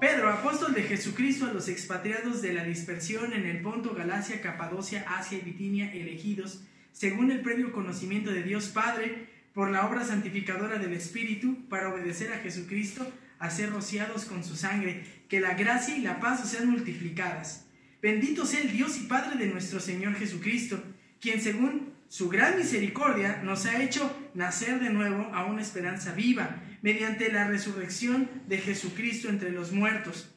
Pedro, apóstol de Jesucristo, a los expatriados de la dispersión en el Ponto, Galacia, Capadocia, Asia y Bitinia, elegidos, según el previo conocimiento de Dios Padre, por la obra santificadora del Espíritu, para obedecer a Jesucristo, a ser rociados con su sangre, que la gracia y la paz os sean multiplicadas. Bendito sea el Dios y Padre de nuestro Señor Jesucristo, quien según su gran misericordia nos ha hecho nacer de nuevo a una esperanza viva, mediante la resurrección de Jesucristo entre los muertos,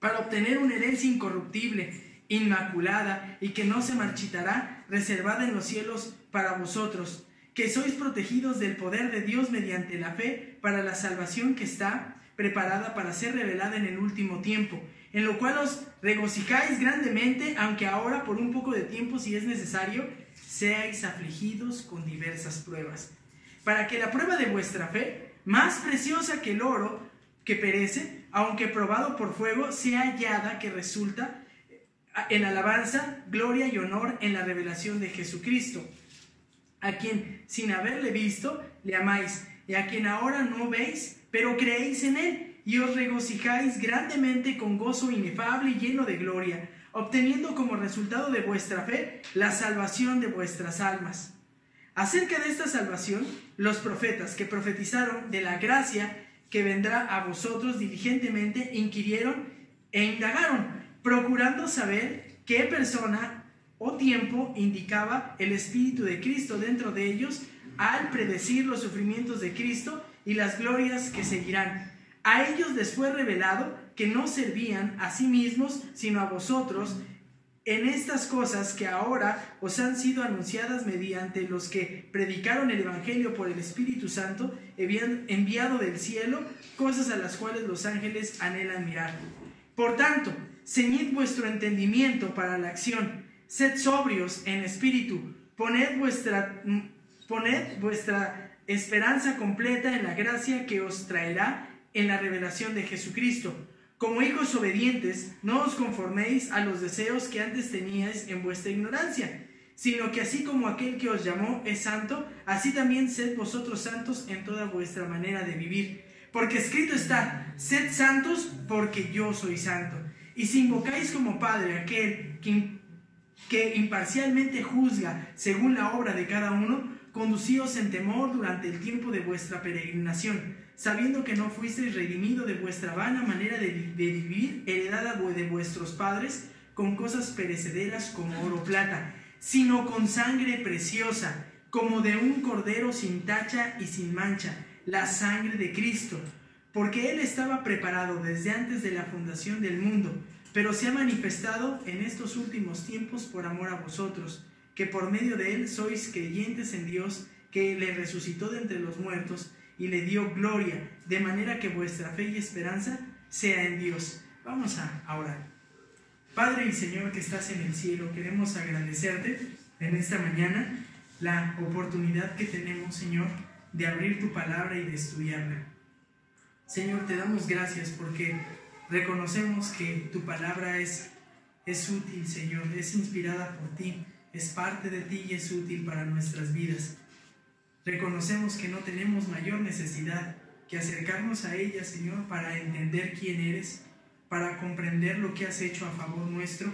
para obtener una herencia incorruptible, inmaculada y que no se marchitará, reservada en los cielos para vosotros, que sois protegidos del poder de Dios mediante la fe para la salvación que está preparada para ser revelada en el último tiempo, en lo cual os regocijáis grandemente, aunque ahora por un poco de tiempo, si es necesario, seáis afligidos con diversas pruebas, para que la prueba de vuestra fe, más preciosa que el oro que perece, aunque probado por fuego, sea hallada que resulta en alabanza, gloria y honor en la revelación de Jesucristo, a quien sin haberle visto le amáis, y a quien ahora no veis, pero creéis en él, y os regocijáis grandemente con gozo inefable y lleno de gloria, obteniendo como resultado de vuestra fe la salvación de vuestras almas. Acerca de esta salvación, los profetas que profetizaron de la gracia que vendrá a vosotros diligentemente inquirieron e indagaron, procurando saber qué persona o tiempo indicaba el Espíritu de Cristo dentro de ellos al predecir los sufrimientos de Cristo y las glorias que seguirán. A ellos les fue revelado que no servían a sí mismos, sino a vosotros, en estas cosas que ahora os han sido anunciadas mediante los que predicaron el Evangelio por el Espíritu Santo, enviado del cielo, cosas a las cuales los ángeles anhelan mirar. Por tanto, ceñid vuestro entendimiento para la acción, sed sobrios en espíritu, poned vuestra esperanza completa en la gracia que os traerá en la revelación de Jesucristo. Como hijos obedientes, no os conforméis a los deseos que antes teníais en vuestra ignorancia, sino que así como aquel que os llamó es santo, así también sed vosotros santos en toda vuestra manera de vivir. Porque escrito está, sed santos porque yo soy santo. Y si invocáis como Padre aquel que imparcialmente juzga según la obra de cada uno, conducíos en temor durante el tiempo de vuestra peregrinación, sabiendo que no fuisteis redimido de vuestra vana manera de vivir, heredada de vuestros padres, con cosas perecederas como oro o plata, sino con sangre preciosa, como de un cordero sin tacha y sin mancha, la sangre de Cristo, porque Él estaba preparado desde antes de la fundación del mundo, pero se ha manifestado en estos últimos tiempos por amor a vosotros, que por medio de Él sois creyentes en Dios, que le resucitó de entre los muertos y le dio gloria, de manera que vuestra fe y esperanza sea en Dios. Vamos a orar. Padre y Señor que estás en el cielo, queremos agradecerte en esta mañana la oportunidad que tenemos, Señor, de abrir tu palabra y de estudiarla. Señor, te damos gracias porque reconocemos que tu palabra es útil, Señor, es inspirada por ti, es parte de ti y es útil para nuestras vidas. Reconocemos que no tenemos mayor necesidad que acercarnos a ella, Señor, para entender quién eres, para comprender lo que has hecho a favor nuestro,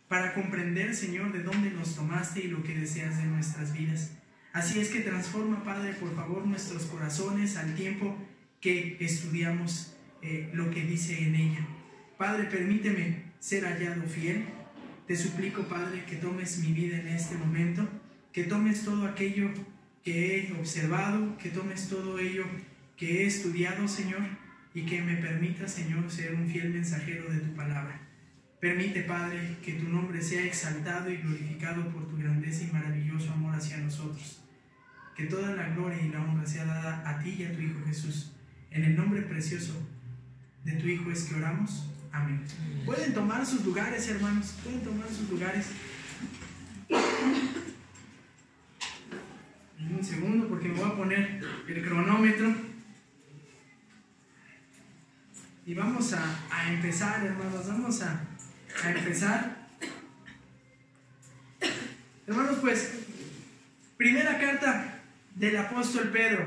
para comprender, Señor, de dónde nos tomaste y lo que deseas de nuestras vidas. Así es que transforma, Padre, por favor, nuestros corazones al tiempo que estudiamos lo que dice en ella. Padre, permíteme ser hallado fiel. Te suplico, Padre, que tomes mi vida en este momento, que tomes todo aquello que he observado, que tomes todo ello que he estudiado, Señor, y que me permita, Señor, ser un fiel mensajero de tu palabra. Permite, Padre, que tu nombre sea exaltado y glorificado por tu grandeza y maravilloso amor hacia nosotros. Que toda la gloria y la honra sea dada a ti y a tu Hijo Jesús. En el nombre precioso de tu Hijo es que oramos. Amén. Pueden tomar sus lugares, hermanos. Pueden tomar sus lugares. Un segundo, porque me voy a poner el cronómetro. Y vamos a empezar, hermanos. Vamos a empezar. Hermanos, pues, primera carta del apóstol Pedro.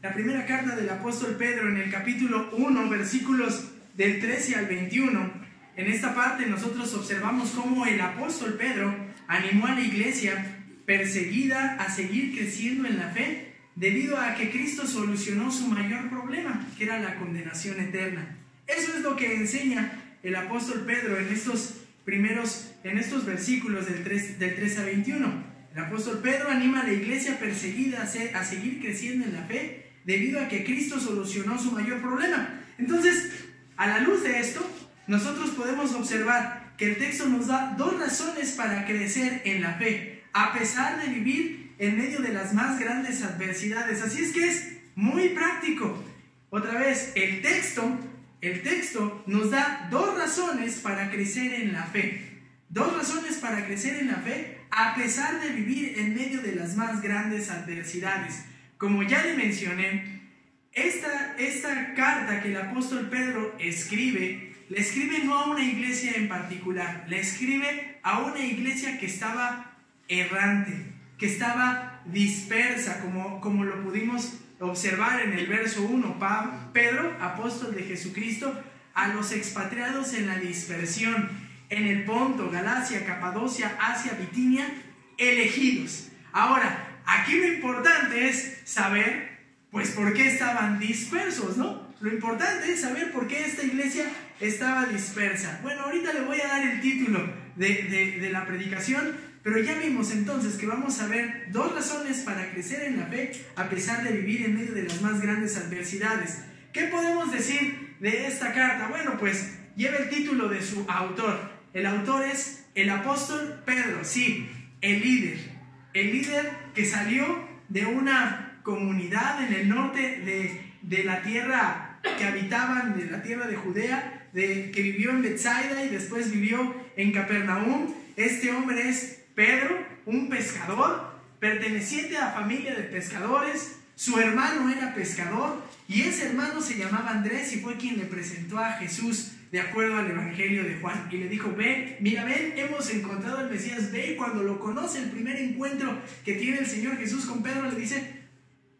La primera carta del apóstol Pedro en el capítulo 1, versículos del 13 al 21, en esta parte nosotros observamos cómo el apóstol Pedro animó a la iglesia perseguida a seguir creciendo en la fe debido a que Cristo solucionó su mayor problema, que era la condenación eterna. Eso es lo que enseña el apóstol Pedro en estos versículos del 3 a 21. El apóstol Pedro anima a la iglesia perseguida a seguir creciendo en la fe debido a que Cristo solucionó su mayor problema. Entonces, a la luz de esto, nosotros podemos observar que el texto nos da dos razones para crecer en la fe, a pesar de vivir en medio de las más grandes adversidades. Así es que es muy práctico. Otra vez, el texto nos da dos razones para crecer en la fe. Dos razones para crecer en la fe, a pesar de vivir en medio de las más grandes adversidades. Como ya le mencioné, esta carta que el apóstol Pedro escribe, le escribe no a una iglesia en particular, le escribe a una iglesia que estaba errante, que estaba dispersa, como lo pudimos observar en el verso 1. Pedro, apóstol de Jesucristo, a los expatriados en la dispersión, en el Ponto, Galacia, Capadocia, Asia, Bitinia, elegidos. Ahora, aquí lo importante es saber, pues, por qué estaban dispersos, ¿no? Lo importante es saber por qué esta iglesia estaba dispersa. Bueno, ahorita le voy a dar el título de la predicación, pero ya vimos entonces que vamos a ver dos razones para crecer en la fe a pesar de vivir en medio de las más grandes adversidades. ¿Qué podemos decir de esta carta? Bueno, pues lleva el título de su autor. El autor es el apóstol Pedro, sí, el líder que salió de una comunidad en el norte de la tierra que habitaban, de la tierra de Judea, que vivió en Betsaida y después vivió en Capernaum. Este hombre es Pedro, un pescador, perteneciente a la familia de pescadores. Su hermano era pescador y ese hermano se llamaba Andrés y fue quien le presentó a Jesús de acuerdo al Evangelio de Juan. Y le dijo: ven, hemos encontrado al Mesías. Ve. Y cuando lo conoce, el primer encuentro que tiene el Señor Jesús con Pedro, le dice: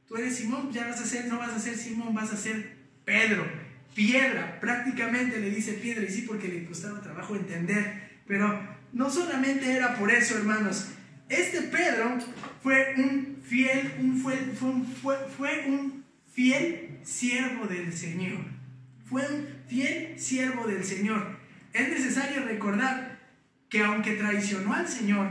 tú eres Simón, no vas a ser Simón, vas a ser Pedro, piedra. Prácticamente le dice piedra, y sí, porque le costaba trabajo entender. Pero no solamente era por eso, hermanos. Este Pedro fue un fiel siervo del Señor. Fue un fiel siervo del Señor. Es necesario recordar que aunque traicionó al Señor,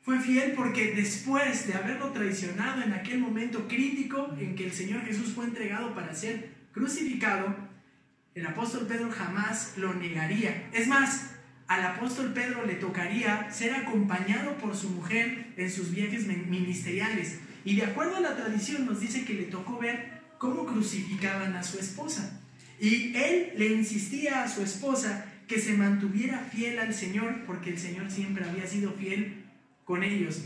fue fiel porque después de haberlo traicionado en aquel momento crítico en que el Señor Jesús fue entregado para ser crucificado, el apóstol Pedro jamás lo negaría. Es más, al apóstol Pedro le tocaría ser acompañado por su mujer en sus viajes ministeriales. Y de acuerdo a la tradición nos dice que le tocó ver cómo crucificaban a su esposa. Y él le insistía a su esposa que se mantuviera fiel al Señor, porque el Señor siempre había sido fiel con ellos.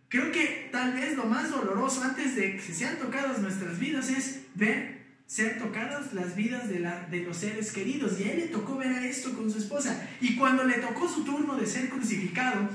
Creo que tal vez lo más doloroso antes de que sean tocadas nuestras vidas es ver ser tocadas las vidas de los seres queridos. Y a él le tocó ver a esto con su esposa. Y cuando le tocó su turno de ser crucificado,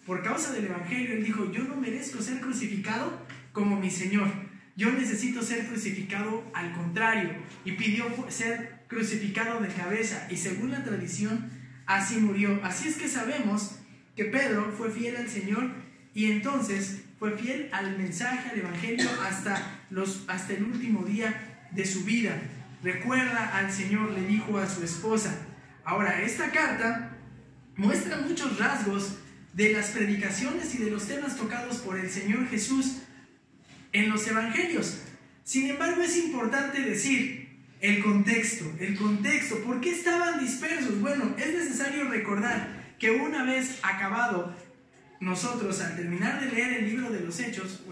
por causa del Evangelio, él dijo: yo no merezco ser crucificado como mi Señor. Yo necesito ser crucificado al contrario. Y pidió ser crucificado de cabeza. Y según la tradición, así murió. Así es que sabemos que Pedro fue fiel al Señor y entonces fue fiel al mensaje, al Evangelio, hasta el último día de su vida. Recuerda al Señor, le dijo a su esposa. Ahora, esta carta muestra muchos rasgos de las predicaciones y de los temas tocados por el Señor Jesús en los evangelios. Sin embargo, es importante decir el contexto. ¿Por qué estaban dispersos? Bueno, es necesario recordar que una vez acabado, nosotros al terminar de leer el libro de los Hechos,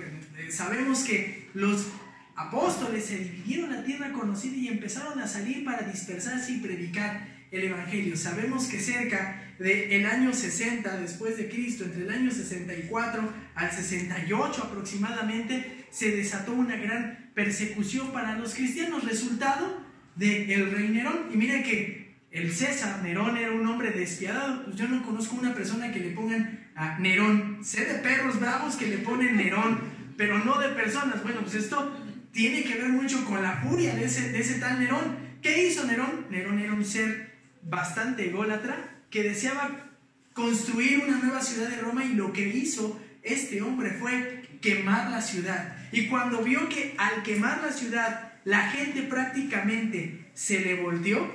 sabemos que los apóstoles se dividieron la tierra conocida y empezaron a salir para dispersarse y predicar el Evangelio. Sabemos que cerca del año 60 después de Cristo, entre el año 64 al 68 aproximadamente, se desató una gran persecución para los cristianos, resultado del rey Nerón. Y mire que el César Nerón era un hombre despiadado. Pues yo no conozco una persona que le pongan a Nerón. Sé de perros bravos que le ponen Nerón, pero no de personas. Bueno, pues esto tiene que ver mucho con la furia de ese tal Nerón, ¿Qué hizo Nerón? Nerón era un ser bastante ególatra que deseaba construir una nueva ciudad de Roma, y lo que hizo este hombre fue quemar la ciudad. Y cuando vio que al quemar la ciudad la gente prácticamente se le volteó,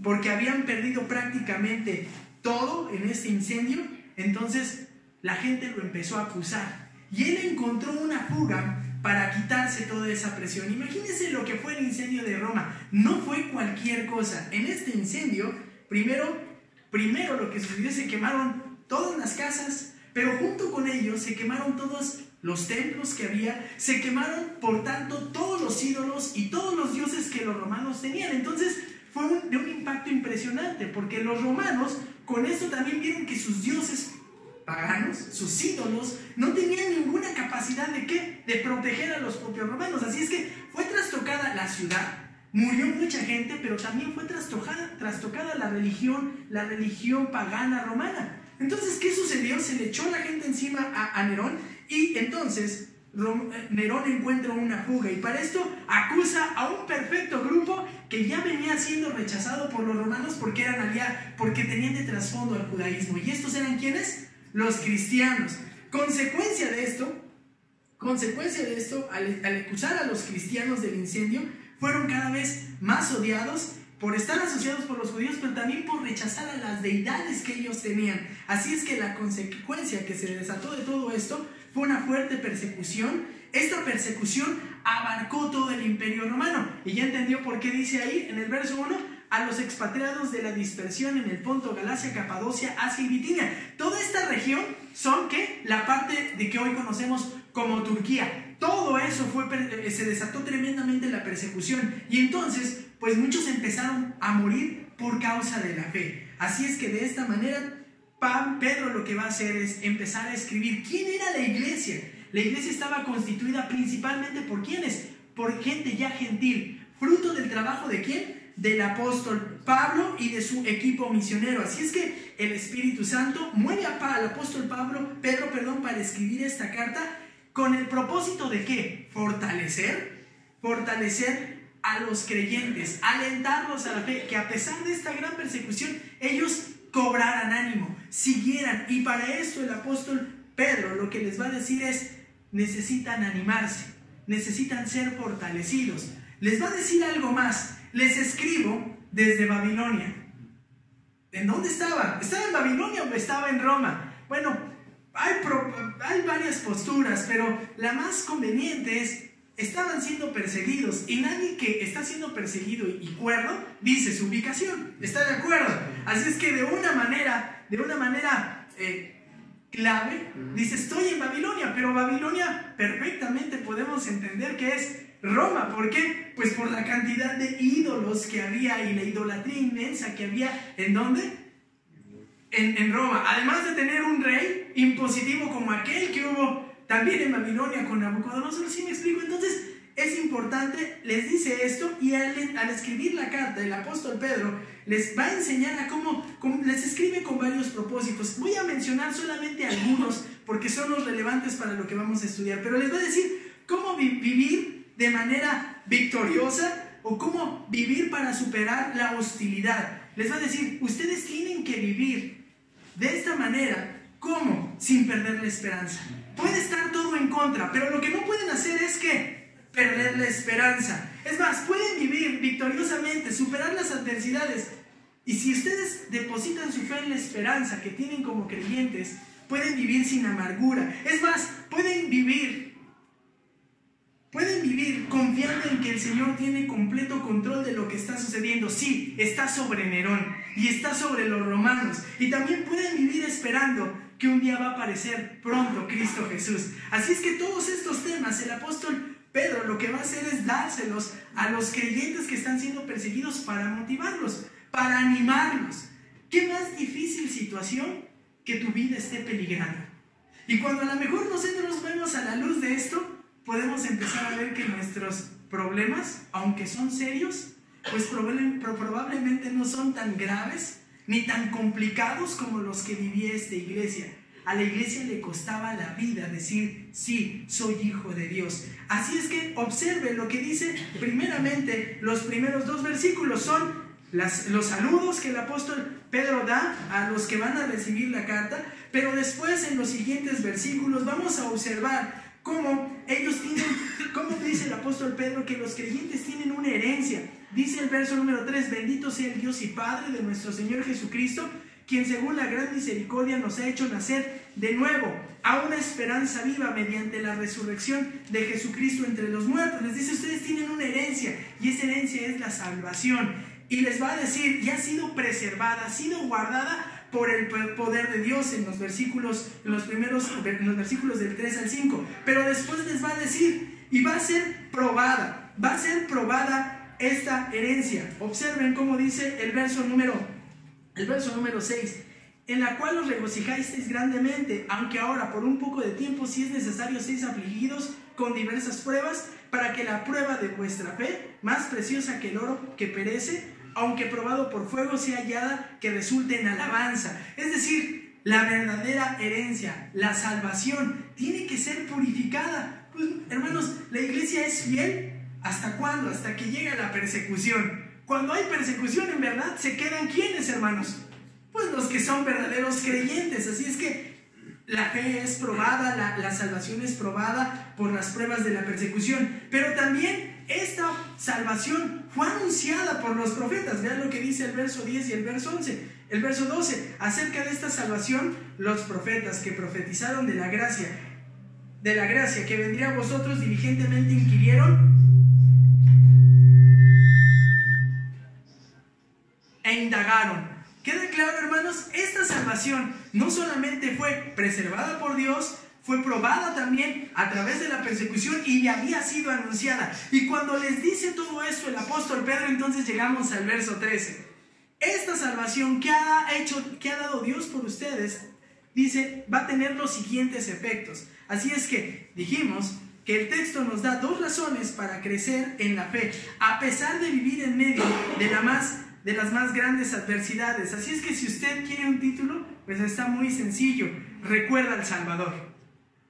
porque habían perdido prácticamente todo en este incendio, entonces la gente lo empezó a acusar y él encontró una fuga para quitarse toda esa presión. Imagínense lo que fue el incendio de Roma. No fue cualquier cosa. En este incendio, primero lo que sucedió, se quemaron todas las casas, pero junto con ellos se quemaron todos los templos que había, se quemaron por tanto todos los ídolos y todos los dioses que los romanos tenían. Entonces fue de un impacto impresionante, porque los romanos con esto también vieron que sus dioses paganos, sus ídolos, no tenían ninguna capacidad de ¿qué? De proteger a los propios romanos. Así es que fue trastocada la ciudad, murió mucha gente, pero también fue trastocada la religión pagana romana. Entonces, ¿qué sucedió? Se le echó la gente encima a Nerón, y entonces Nerón encuentra una fuga, y para esto acusa a un perfecto grupo que ya venía siendo rechazado por los romanos porque tenían de trasfondo al judaísmo. ¿Y estos eran quiénes? Los cristianos. Consecuencia de esto, al acusar a los cristianos del incendio, fueron cada vez más odiados por estar asociados por los judíos, pero también por rechazar a las deidades que ellos tenían. Así es que la consecuencia que se desató de todo esto fue una fuerte persecución. Esta persecución abarcó todo el imperio romano. Y ya entendió por qué dice ahí en el verso 1: a los expatriados de la dispersión en el Ponto, Galacia, Capadocia, Asia y Bitinia. Toda esta región son ¿qué? La parte de que hoy conocemos como Turquía. Todo eso se desató tremendamente la persecución, y entonces pues muchos empezaron a morir por causa de la fe. Así es que de esta manera Pedro lo que va a hacer es empezar a escribir. ¿Quién era la iglesia? La iglesia estaba constituida principalmente por ¿quiénes? Por gente ya gentil, fruto del trabajo ¿de quién? Del apóstol Pablo y de su equipo misionero. Así es que el Espíritu Santo mueve al apóstol Pedro, para escribir esta carta con el propósito de ¿qué? Fortalecer a los creyentes, alentarlos a la fe, que a pesar de esta gran persecución ellos cobraran ánimo, siguieran. Y para esto el apóstol Pedro lo que les va a decir es: necesitan animarse, necesitan ser fortalecidos. Les va a decir algo más: les escribo desde Babilonia. ¿En dónde estaba? ¿Estaba en Babilonia o estaba en Roma? Bueno, hay varias posturas, pero la más conveniente es: estaban siendo perseguidos, y nadie que está siendo perseguido y cuerdo dice su ubicación. ¿Está de acuerdo? Así es que de una manera clave dice: estoy en Babilonia, pero Babilonia perfectamente podemos entender que es Roma. ¿Por qué? Pues por la cantidad de ídolos que había y la idolatría inmensa que había. ¿En dónde? En Roma. Además de tener un rey impositivo como aquel que hubo también en Babilonia con Nabucodonosor. ¿Sí me explico? Entonces es importante, les dice esto, y al escribir la carta el apóstol Pedro les va a enseñar a cómo les escribe con varios propósitos. Voy a mencionar solamente algunos porque son los relevantes para lo que vamos a estudiar, pero les va a decir cómo vivir de manera victoriosa, o cómo vivir para superar la hostilidad. Les va a decir: ustedes tienen que vivir de esta manera. ¿Cómo? Sin perder la esperanza. Puede estar todo en contra, pero lo que no pueden hacer es que perder la esperanza. Es más, pueden vivir victoriosamente, superar las adversidades. Y si ustedes depositan su fe en la esperanza que tienen como creyentes, pueden vivir sin amargura. Es más, pueden vivir confiando en que el Señor tiene completo control de lo que está sucediendo. Sí, está sobre Nerón y está sobre los romanos. Y también pueden vivir esperando que un día va a aparecer pronto Cristo Jesús. Así es que todos estos temas el apóstol Pedro lo que va a hacer es dárselos a los creyentes que están siendo perseguidos para motivarlos, para animarlos. ¿Qué más difícil situación que tu vida esté peligrando? Y cuando a lo mejor nosotros vemos a la luz de esto, podemos empezar a ver que nuestros problemas, aunque son serios, pues probablemente no son tan graves ni tan complicados como los que vivía esta iglesia. a la iglesia le costaba la vida decir, sí, soy hijo de Dios. Así es que observe lo que dice primeramente los primeros 2 versículos. Son los saludos que el apóstol Pedro da a los que van a recibir la carta, pero después en los siguientes versículos vamos a observar cómo dice el apóstol Pedro que los creyentes tienen una herencia. Dice el verso número 3, bendito sea el Dios y Padre de nuestro Señor Jesucristo, quien según la gran misericordia nos ha hecho nacer de nuevo a una esperanza viva mediante la resurrección de Jesucristo entre los muertos. Les dice, ustedes tienen una herencia, y esa herencia es la salvación. Y les va a decir, y ha sido preservada, ha sido guardada por el poder de Dios en los versículos del 3 al 5. Pero después les va a decir, y va a ser probada esta herencia. Observen cómo dice el verso número 6, en la cual os regocijáis grandemente, aunque ahora por un poco de tiempo, si es necesario, seáis afligidos con diversas pruebas, para que la prueba de vuestra fe, más preciosa que el oro que perece, aunque probado por fuego, sea hallada que resulte en alabanza. Es decir, la verdadera herencia, la salvación, tiene que ser purificada. Pues, hermanos, la iglesia es fiel. ¿Hasta cuándo? Hasta que llega la persecución. Cuando hay persecución, en verdad, ¿se quedan quiénes, hermanos? Pues los que son verdaderos creyentes. Así es que la fe es probada, la salvación es probada por las pruebas de la persecución. Pero también esta salvación fue anunciada por los profetas. Vean lo que dice el verso 10 y el verso 11. El verso 12, acerca de esta salvación, los profetas que profetizaron de la gracia que vendría a vosotros diligentemente inquirieron e indagaron. Queda claro, hermanos, esta salvación no solamente fue preservada por Dios, fue probada también a través de la persecución y había sido anunciada. Y cuando les dice todo esto el apóstol Pedro, entonces llegamos al verso 13. Esta salvación que ha dado Dios por ustedes, dice, va a tener los siguientes efectos. Así es que dijimos que el texto nos da 2 razones para crecer en la fe, a pesar de vivir en medio de las más grandes adversidades. Así es que si usted quiere un título, pues está muy sencillo: recuerda al Salvador.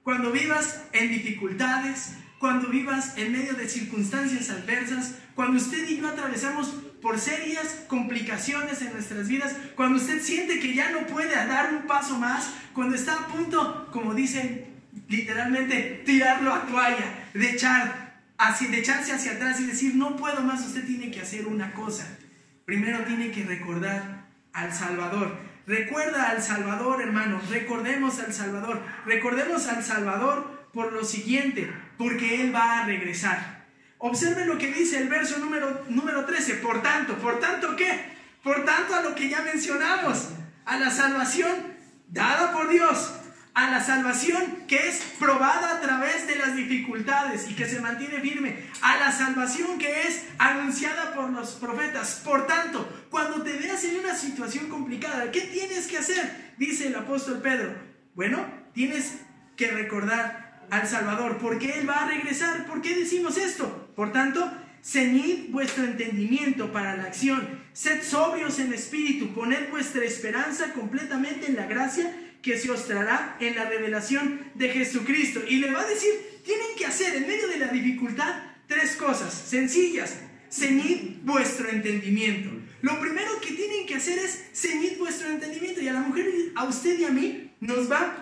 Cuando vivas en dificultades, cuando vivas en medio de circunstancias adversas, cuando usted y yo atravesamos por serias complicaciones en nuestras vidas, cuando usted siente que ya no puede dar un paso más, cuando está a punto, como dicen literalmente, tirarlo a toalla, de echarse hacia atrás y decir, no puedo más, usted tiene que hacer una cosa. Primero tiene que recordar al Salvador. Recuerda al Salvador, hermanos. Recordemos al Salvador. Recordemos al Salvador por lo siguiente, porque Él va a regresar. Observen lo que dice el verso número 13. Por tanto, ¿qué? Por tanto, a lo que ya mencionamos, a la salvación dada por Dios, a la salvación que es probada a través de las dificultades y que se mantiene firme, a la salvación que es anunciada por los profetas. Por tanto, cuando te veas en una situación complicada, ¿qué tienes que hacer? Dice el apóstol Pedro. Bueno, tienes que recordar al Salvador, porque Él va a regresar. ¿Por qué decimos esto? Por tanto, ceñid vuestro entendimiento para la acción, sed sobrios en espíritu, poned vuestra esperanza completamente en la gracia que se os traerá en la revelación de Jesucristo. Y le va a decir, tienen que hacer en medio de la dificultad 3 cosas sencillas. Ceñid vuestro entendimiento. Lo primero que tienen que hacer es ceñid vuestro entendimiento. Y a la mujer, a usted y a mí, nos va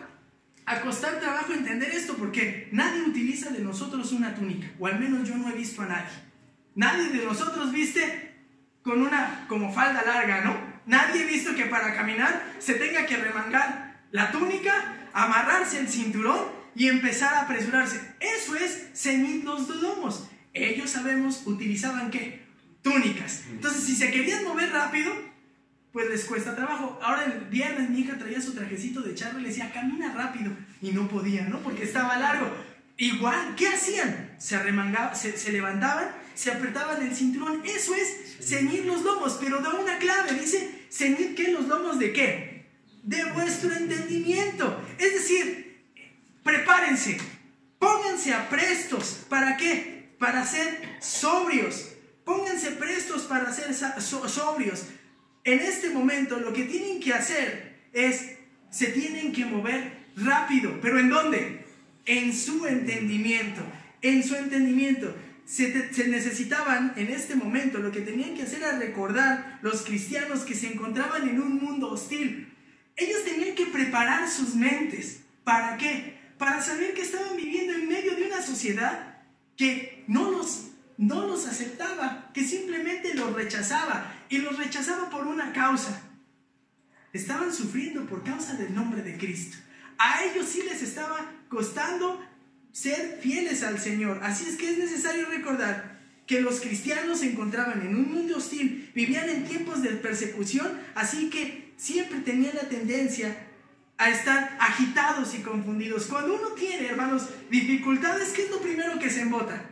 a costar trabajo entender esto, porque nadie utiliza de nosotros una túnica, o al menos yo no he visto a nadie. Nadie de nosotros viste con una como falda larga, ¿no? Nadie ha visto que para caminar se tenga que remangar la túnica, amarrarse el cinturón y empezar a apresurarse. Eso es ceñid los lomos. Ellos, sabemos, utilizaban ¿qué? Túnicas. Entonces, si se querían mover rápido, pues les cuesta trabajo. Ahora el viernes mi hija traía su trajecito de charro y le decía, camina rápido. Y no podía, ¿no? Porque estaba largo. Igual, ¿qué hacían? Se remangaban, se levantaban, se apretaban el cinturón. Eso es ceñir los lomos. Pero da una clave, dice, ceñid ¿qué? Los lomos ¿de qué? De vuestro entendimiento. Es decir, prepárense, pónganse a prestos. ¿Para qué? Para ser sobrios. Pónganse prestos para ser sobrios. En este momento lo que tienen que hacer es, se tienen que mover rápido. ¿Pero en dónde? En su entendimiento. En su entendimiento. Se necesitaban en este momento, lo que tenían que hacer era recordar los cristianos que se encontraban en un mundo hostil. Ellos tenían que preparar sus mentes. ¿Para qué? Para saber que estaban viviendo en medio de una sociedad que no los aceptaba, que simplemente los rechazaba, y los rechazaba por una causa. Estaban sufriendo por causa del nombre de Cristo. A ellos sí les estaba costando ser fieles al Señor. Así es que es necesario recordar que los cristianos se encontraban en un mundo hostil, vivían en tiempos de persecución, así que siempre tenían la tendencia a estar agitados y confundidos. Cuando uno tiene, hermanos, dificultades, ¿qué es lo primero que se embota?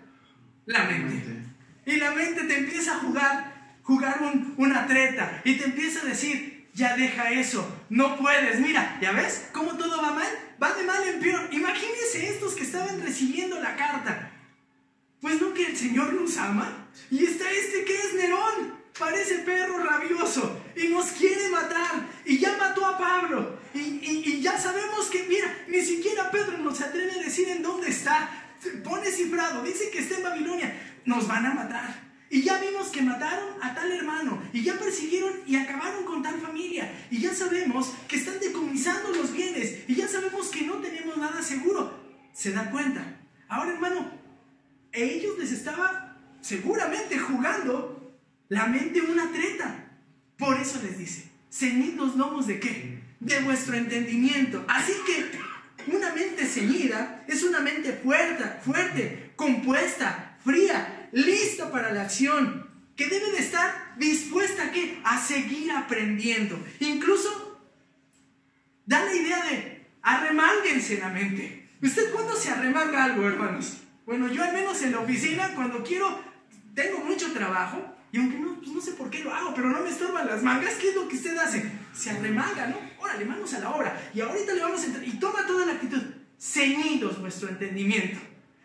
La mente. Y la mente te empieza a jugar una treta, y te empieza a decir: ya deja eso, no puedes. Mira, ¿ya ves cómo todo va mal? Va de mal en peor. Imagínense estos que estaban recibiendo la carta. Pues no que el Señor nos ama. Y está este que es Nerón, parece perro rabioso y nos quiere matar, y ya mató a Pablo, y ya sabemos que, mira, ni siquiera Pedro nos atreve a decir en dónde está. Pone cifrado, dice que está en Babilonia. Nos van a matar. Y ya vimos que mataron a tal hermano, y ya persiguieron y acabaron con tal familia, y ya sabemos que están decomisando los bienes, y ya sabemos que no tenemos nada seguro. ¿Se da cuenta? Ahora, hermano, a ellos les estaba seguramente jugando la mente una treta. Por eso les dice: ceñid los lomos ¿de qué? De vuestro entendimiento. Así que una mente ceñida es una mente fuerte, compuesta, fría, lista para la acción, que debe de estar dispuesta ¿a qué? A seguir aprendiendo. Incluso da la idea de arremánguense la mente. ¿Usted cuándo se arremanga algo, hermanos? Bueno, yo al menos en la oficina, cuando tengo mucho trabajo, y aunque no sé por qué lo hago, pero no me estorban las mangas, ¿qué es lo que usted hace? Se arremanga, ¿no? Órale, manos a la obra, y ahorita le vamos a entrar, y toma toda la actitud. Ceñidos vuestro entendimiento.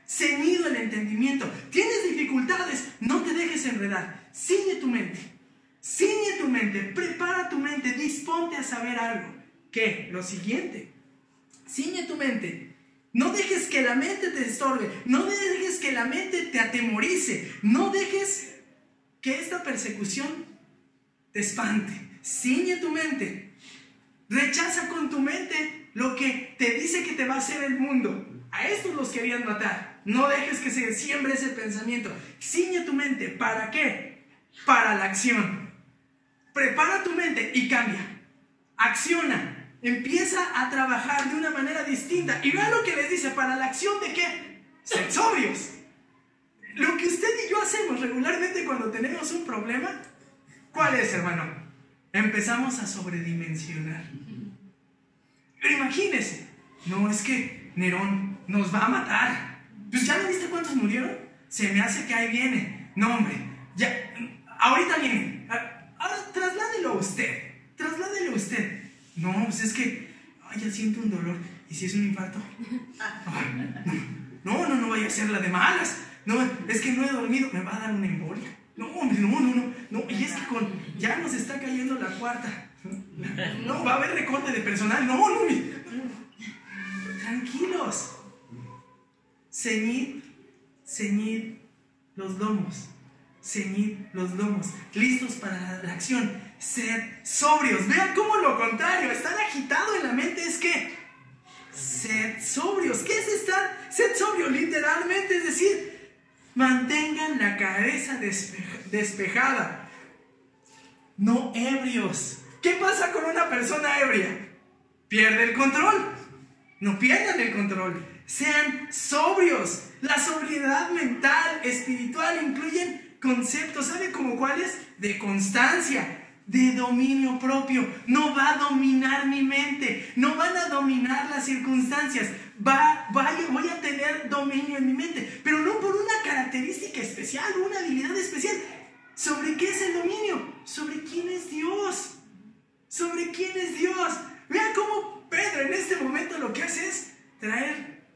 Ceñido el entendimiento. ¿Tienes dificultades? No te dejes enredar. Ciñe tu mente, prepara tu mente, disponte a saber algo. ¿Qué? Lo siguiente: ciñe tu mente. No dejes que la mente te estorbe, no dejes que la mente te atemorice, no dejes que esta persecución te espante. Ciñe tu mente. Rechaza con tu mente lo que te dice que te va a hacer el mundo. A estos los querían matar. No dejes que se siembre ese pensamiento. Ciñe tu mente. ¿Para qué? Para la acción. Prepara tu mente y cambia. Acciona. Empieza a trabajar de una manera distinta. Y vean lo que les dice: ¿para la acción de qué? Sed sobrios. Lo que usted y yo hacemos regularmente cuando tenemos un problema, ¿cuál es, hermano? Empezamos a sobredimensionar. Pero imagínese: no, es que Nerón nos va a matar. Pues ya no viste cuántos murieron. Se me hace que ahí viene. No, hombre, ya, ahorita viene. Ahora trasládelo a usted. No, pues es que ya siento un dolor. ¿Y si es un infarto? No vaya a ser la de malas. No, es que no he dormido, me va a dar una embolia. No, hombre, no. Y es que ya nos está cayendo la cuarta. No, va a haber recorte de personal. No. Tranquilos. Ceñid los lomos. Listos para la acción. Sed sobrios. Vean cómo lo contrario. Estar agitado en la mente es que sed sobrios. ¿Qué es estar? Sed sobrio, literalmente, es decir, mantengan la cabeza despejada. No ebrios. ¿Qué pasa con una persona ebria? Pierde el control. No pierdan el control. Sean sobrios. La sobriedad mental, espiritual, incluyen conceptos, ¿sabe cómo cuáles? De constancia, de dominio propio. No va a dominar mi mente, no van a dominar las circunstancias. Voy a tener dominio en mi mente, pero no por una característica especial, una habilidad especial. ¿Sobre qué es el dominio? Sobre quién es Dios. Vean cómo Pedro en este momento lo que hace es traer,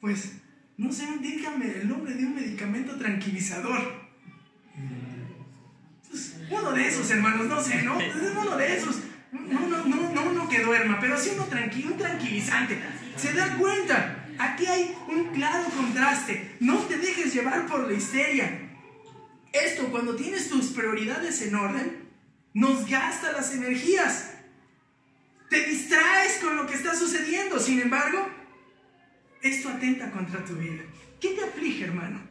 pues, no sé, dígame el nombre de un medicamento tranquilizador. Pues, uno de esos, hermanos, no sé, ¿no? Uno de esos. No que duerma, pero sí un tranquilizante. ¿Se da cuenta? Aquí hay un claro contraste. No te dejes llevar por la histeria. Esto, cuando tienes tus prioridades en orden, nos gasta las energías. Te distraes con lo que está sucediendo. Sin embargo, esto atenta contra tu vida. ¿Qué te aflige, hermano?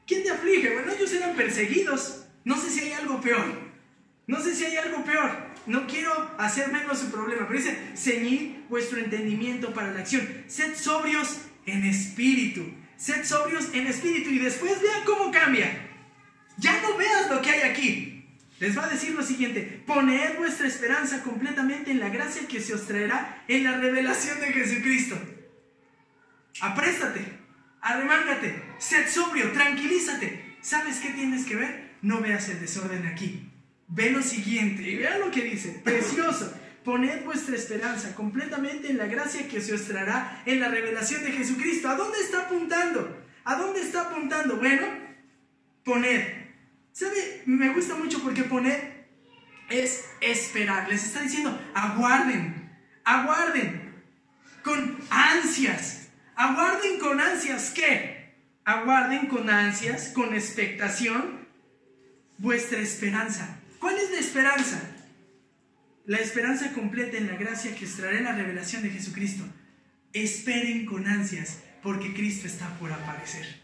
¿Quién te aflige? Bueno, ellos eran perseguidos. No sé si hay algo peor. No quiero hacer menos su problema, pero dice, ceñid vuestro entendimiento para la acción. Sed sobrios en espíritu. Y después vean cómo cambia. Ya no veas lo que hay aquí. Les va a decir lo siguiente: poned vuestra esperanza completamente en la gracia que se os traerá en la revelación de Jesucristo. Apréstate, arremángate, sed sobrio, tranquilízate. ¿Sabes qué tienes que ver? No veas el desorden aquí. Ve lo siguiente y vea lo que dice. Precioso. Poned vuestra esperanza completamente en la gracia que se os traerá en la revelación de Jesucristo. ¿A dónde está apuntando? Bueno, poned. ¿Sabe? Me gusta mucho porque poner es esperar. Les está diciendo, aguarden con ansias. Aguarden con ansias, ¿qué? Aguarden con ansias, con expectación, vuestra esperanza. ¿Cuál es la esperanza? La esperanza completa en la gracia que os traerá en la revelación de Jesucristo. Esperen con ansias, porque Cristo está por aparecer.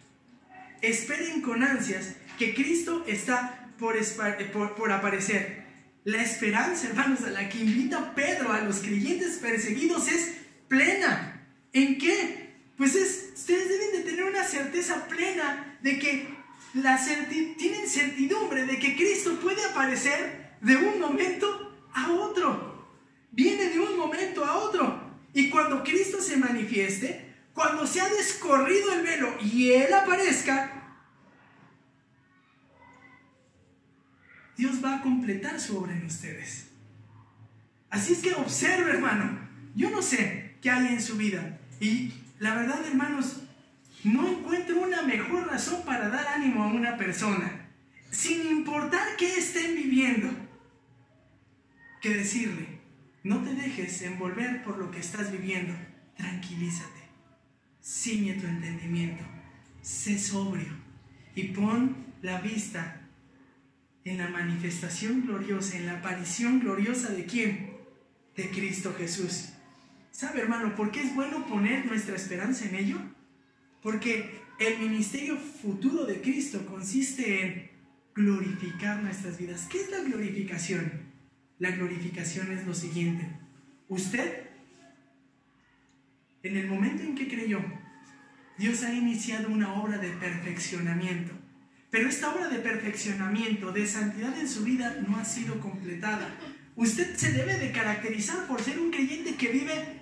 Esperen con ansias que Cristo está por aparecer. La esperanza, hermanos, a la que invita Pedro a los creyentes perseguidos es plena. ¿En qué? Pues ustedes deben de tener una certeza plena de que tienen certidumbre de que Cristo puede aparecer de un momento a otro. Viene de un momento a otro. Y cuando Cristo se manifieste, cuando se ha descorrido el velo y Él aparezca, Dios va a completar su obra en ustedes. Así es que observe, hermano. Yo no sé qué hay en su vida. Y la verdad, hermanos, no encuentro una mejor razón para dar ánimo a una persona, sin importar qué estén viviendo, que decirle, no te dejes envolver por lo que estás viviendo. Tranquilízate. Ciñe tu entendimiento. Sé sobrio. Y pon la vista en la manifestación gloriosa, en la aparición gloriosa ¿de quién? De Cristo Jesús. ¿Sabe, hermano, por qué es bueno poner nuestra esperanza en ello? Porque el ministerio futuro de Cristo consiste en glorificar nuestras vidas. ¿Qué es la glorificación? La glorificación es lo siguiente. Usted, en el momento en que creyó, Dios ha iniciado una obra de perfeccionamiento. Pero esta obra de perfeccionamiento, de santidad en su vida, no ha sido completada. Usted se debe de caracterizar por ser un creyente que vive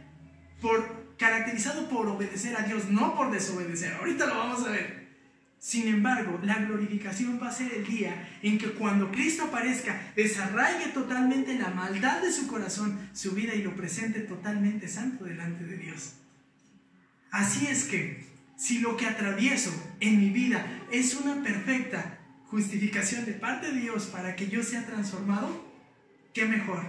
caracterizado por obedecer a Dios, no por desobedecer. Ahorita lo vamos a ver. Sin embargo, la glorificación va a ser el día en que cuando Cristo aparezca, desarraigue totalmente la maldad de su corazón, su vida, y lo presente totalmente santo delante de Dios. Así es que, si lo que atravieso en mi vida es una perfecta justificación de parte de Dios para que yo sea transformado, qué mejor.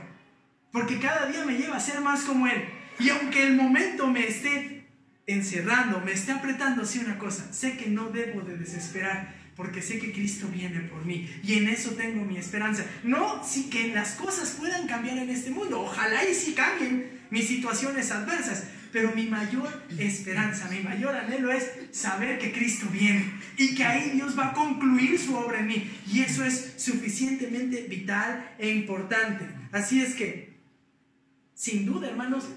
Porque cada día me lleva a ser más como Él. Y aunque el momento me esté encerrando, me esté apretando, sí, una cosa, sé que no debo de desesperar, porque sé que Cristo viene por mí. Y en eso tengo mi esperanza. No sí que las cosas puedan cambiar en este mundo. Ojalá y sí cambien mis situaciones adversas. Pero mi mayor esperanza, mi mayor anhelo es saber que Cristo viene y que ahí Dios va a concluir su obra en mí. Y eso es suficientemente vital e importante. Así es que, sin duda, hermanos,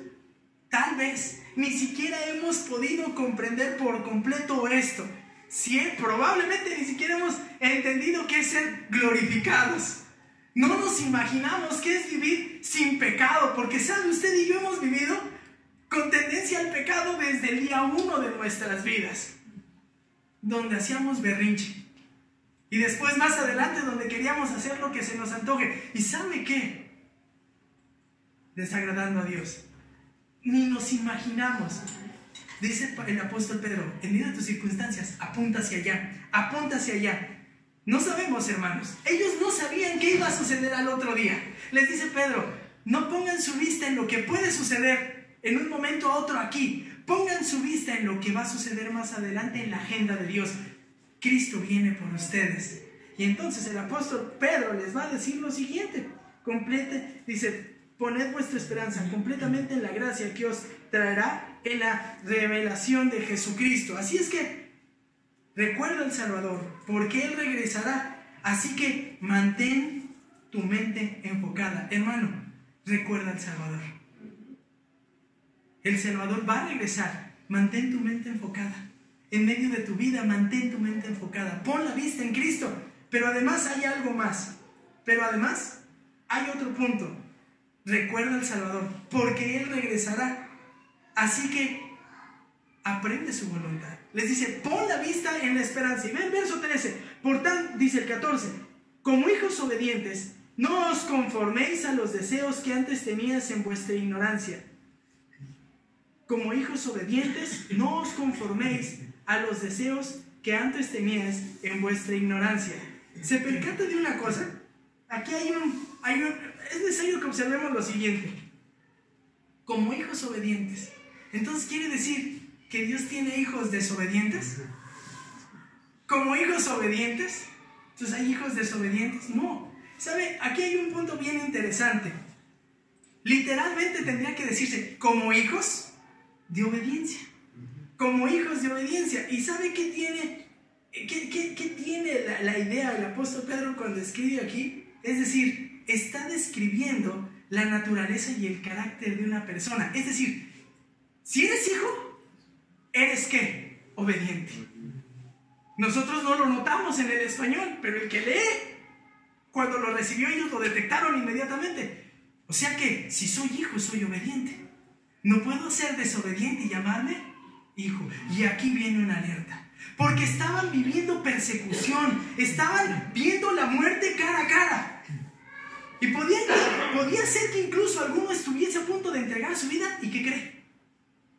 tal vez ni siquiera hemos podido comprender por completo esto. Probablemente ni siquiera hemos entendido qué es ser glorificados. No nos imaginamos qué es vivir sin pecado, porque sabe, usted y yo hemos vivido con tendencia al pecado desde el día 1 de nuestras vidas, donde hacíamos berrinche, y después más adelante donde queríamos hacer lo que se nos antoje. ¿Y sabe qué? Desagradando a Dios. Ni nos imaginamos. Dice el apóstol Pedro, en medio de tus circunstancias, apunta hacia allá, apunta hacia allá. No sabemos, hermanos. Ellos no sabían qué iba a suceder al otro día. Les dice Pedro, no pongan su vista en lo que puede suceder en un momento a otro aquí. Pongan su vista en lo que va a suceder más adelante en la agenda de Dios. Cristo viene por ustedes. Y entonces el apóstol Pedro les va a decir lo siguiente. Dice, poned vuestra esperanza completamente en la gracia que os traerá en la revelación de Jesucristo. Así es que recuerda al Salvador, porque Él regresará. Así que mantén tu mente enfocada. Hermano, recuerda al Salvador. El Salvador va a regresar. Mantén tu mente enfocada. En medio de tu vida, mantén tu mente enfocada. Pon la vista en Cristo. Pero además hay algo más. Pero además hay otro punto. Recuerda al Salvador, porque Él regresará. Así que aprende su voluntad. Les dice, pon la vista en la esperanza. Y ve el verso 13. Por tanto, dice el 14, como hijos obedientes, no os conforméis a los deseos que antes teníais en vuestra ignorancia. Como hijos obedientes, no os conforméis a los deseos que antes teníais en vuestra ignorancia. ¿Se percata de una cosa? Aquí es necesario que observemos lo siguiente. Como hijos obedientes. Entonces, ¿quiere decir que Dios tiene hijos desobedientes? ¿Como hijos obedientes? Entonces, ¿hay hijos desobedientes? No. ¿Sabe? Aquí hay un punto bien interesante. Literalmente tendría que decirse, como hijos de obediencia. Como hijos de obediencia. ¿Y sabe qué tiene? ¿Qué tiene la idea del apóstol Pedro cuando escribe aquí? Es decir, está describiendo la naturaleza y el carácter de una persona. Es decir, si eres hijo, ¿eres qué? Obediente. Nosotros no lo notamos en el español, pero el que lee, cuando lo recibió ellos lo detectaron inmediatamente. O sea que, si soy hijo, soy obediente. No puedo ser desobediente y llamarme hijo. Y aquí viene una alerta. Porque estaban viviendo persecución, estaban viendo la muerte cara a cara. Y podía ser que incluso alguno estuviese a punto de entregar su vida. ¿Y qué cree?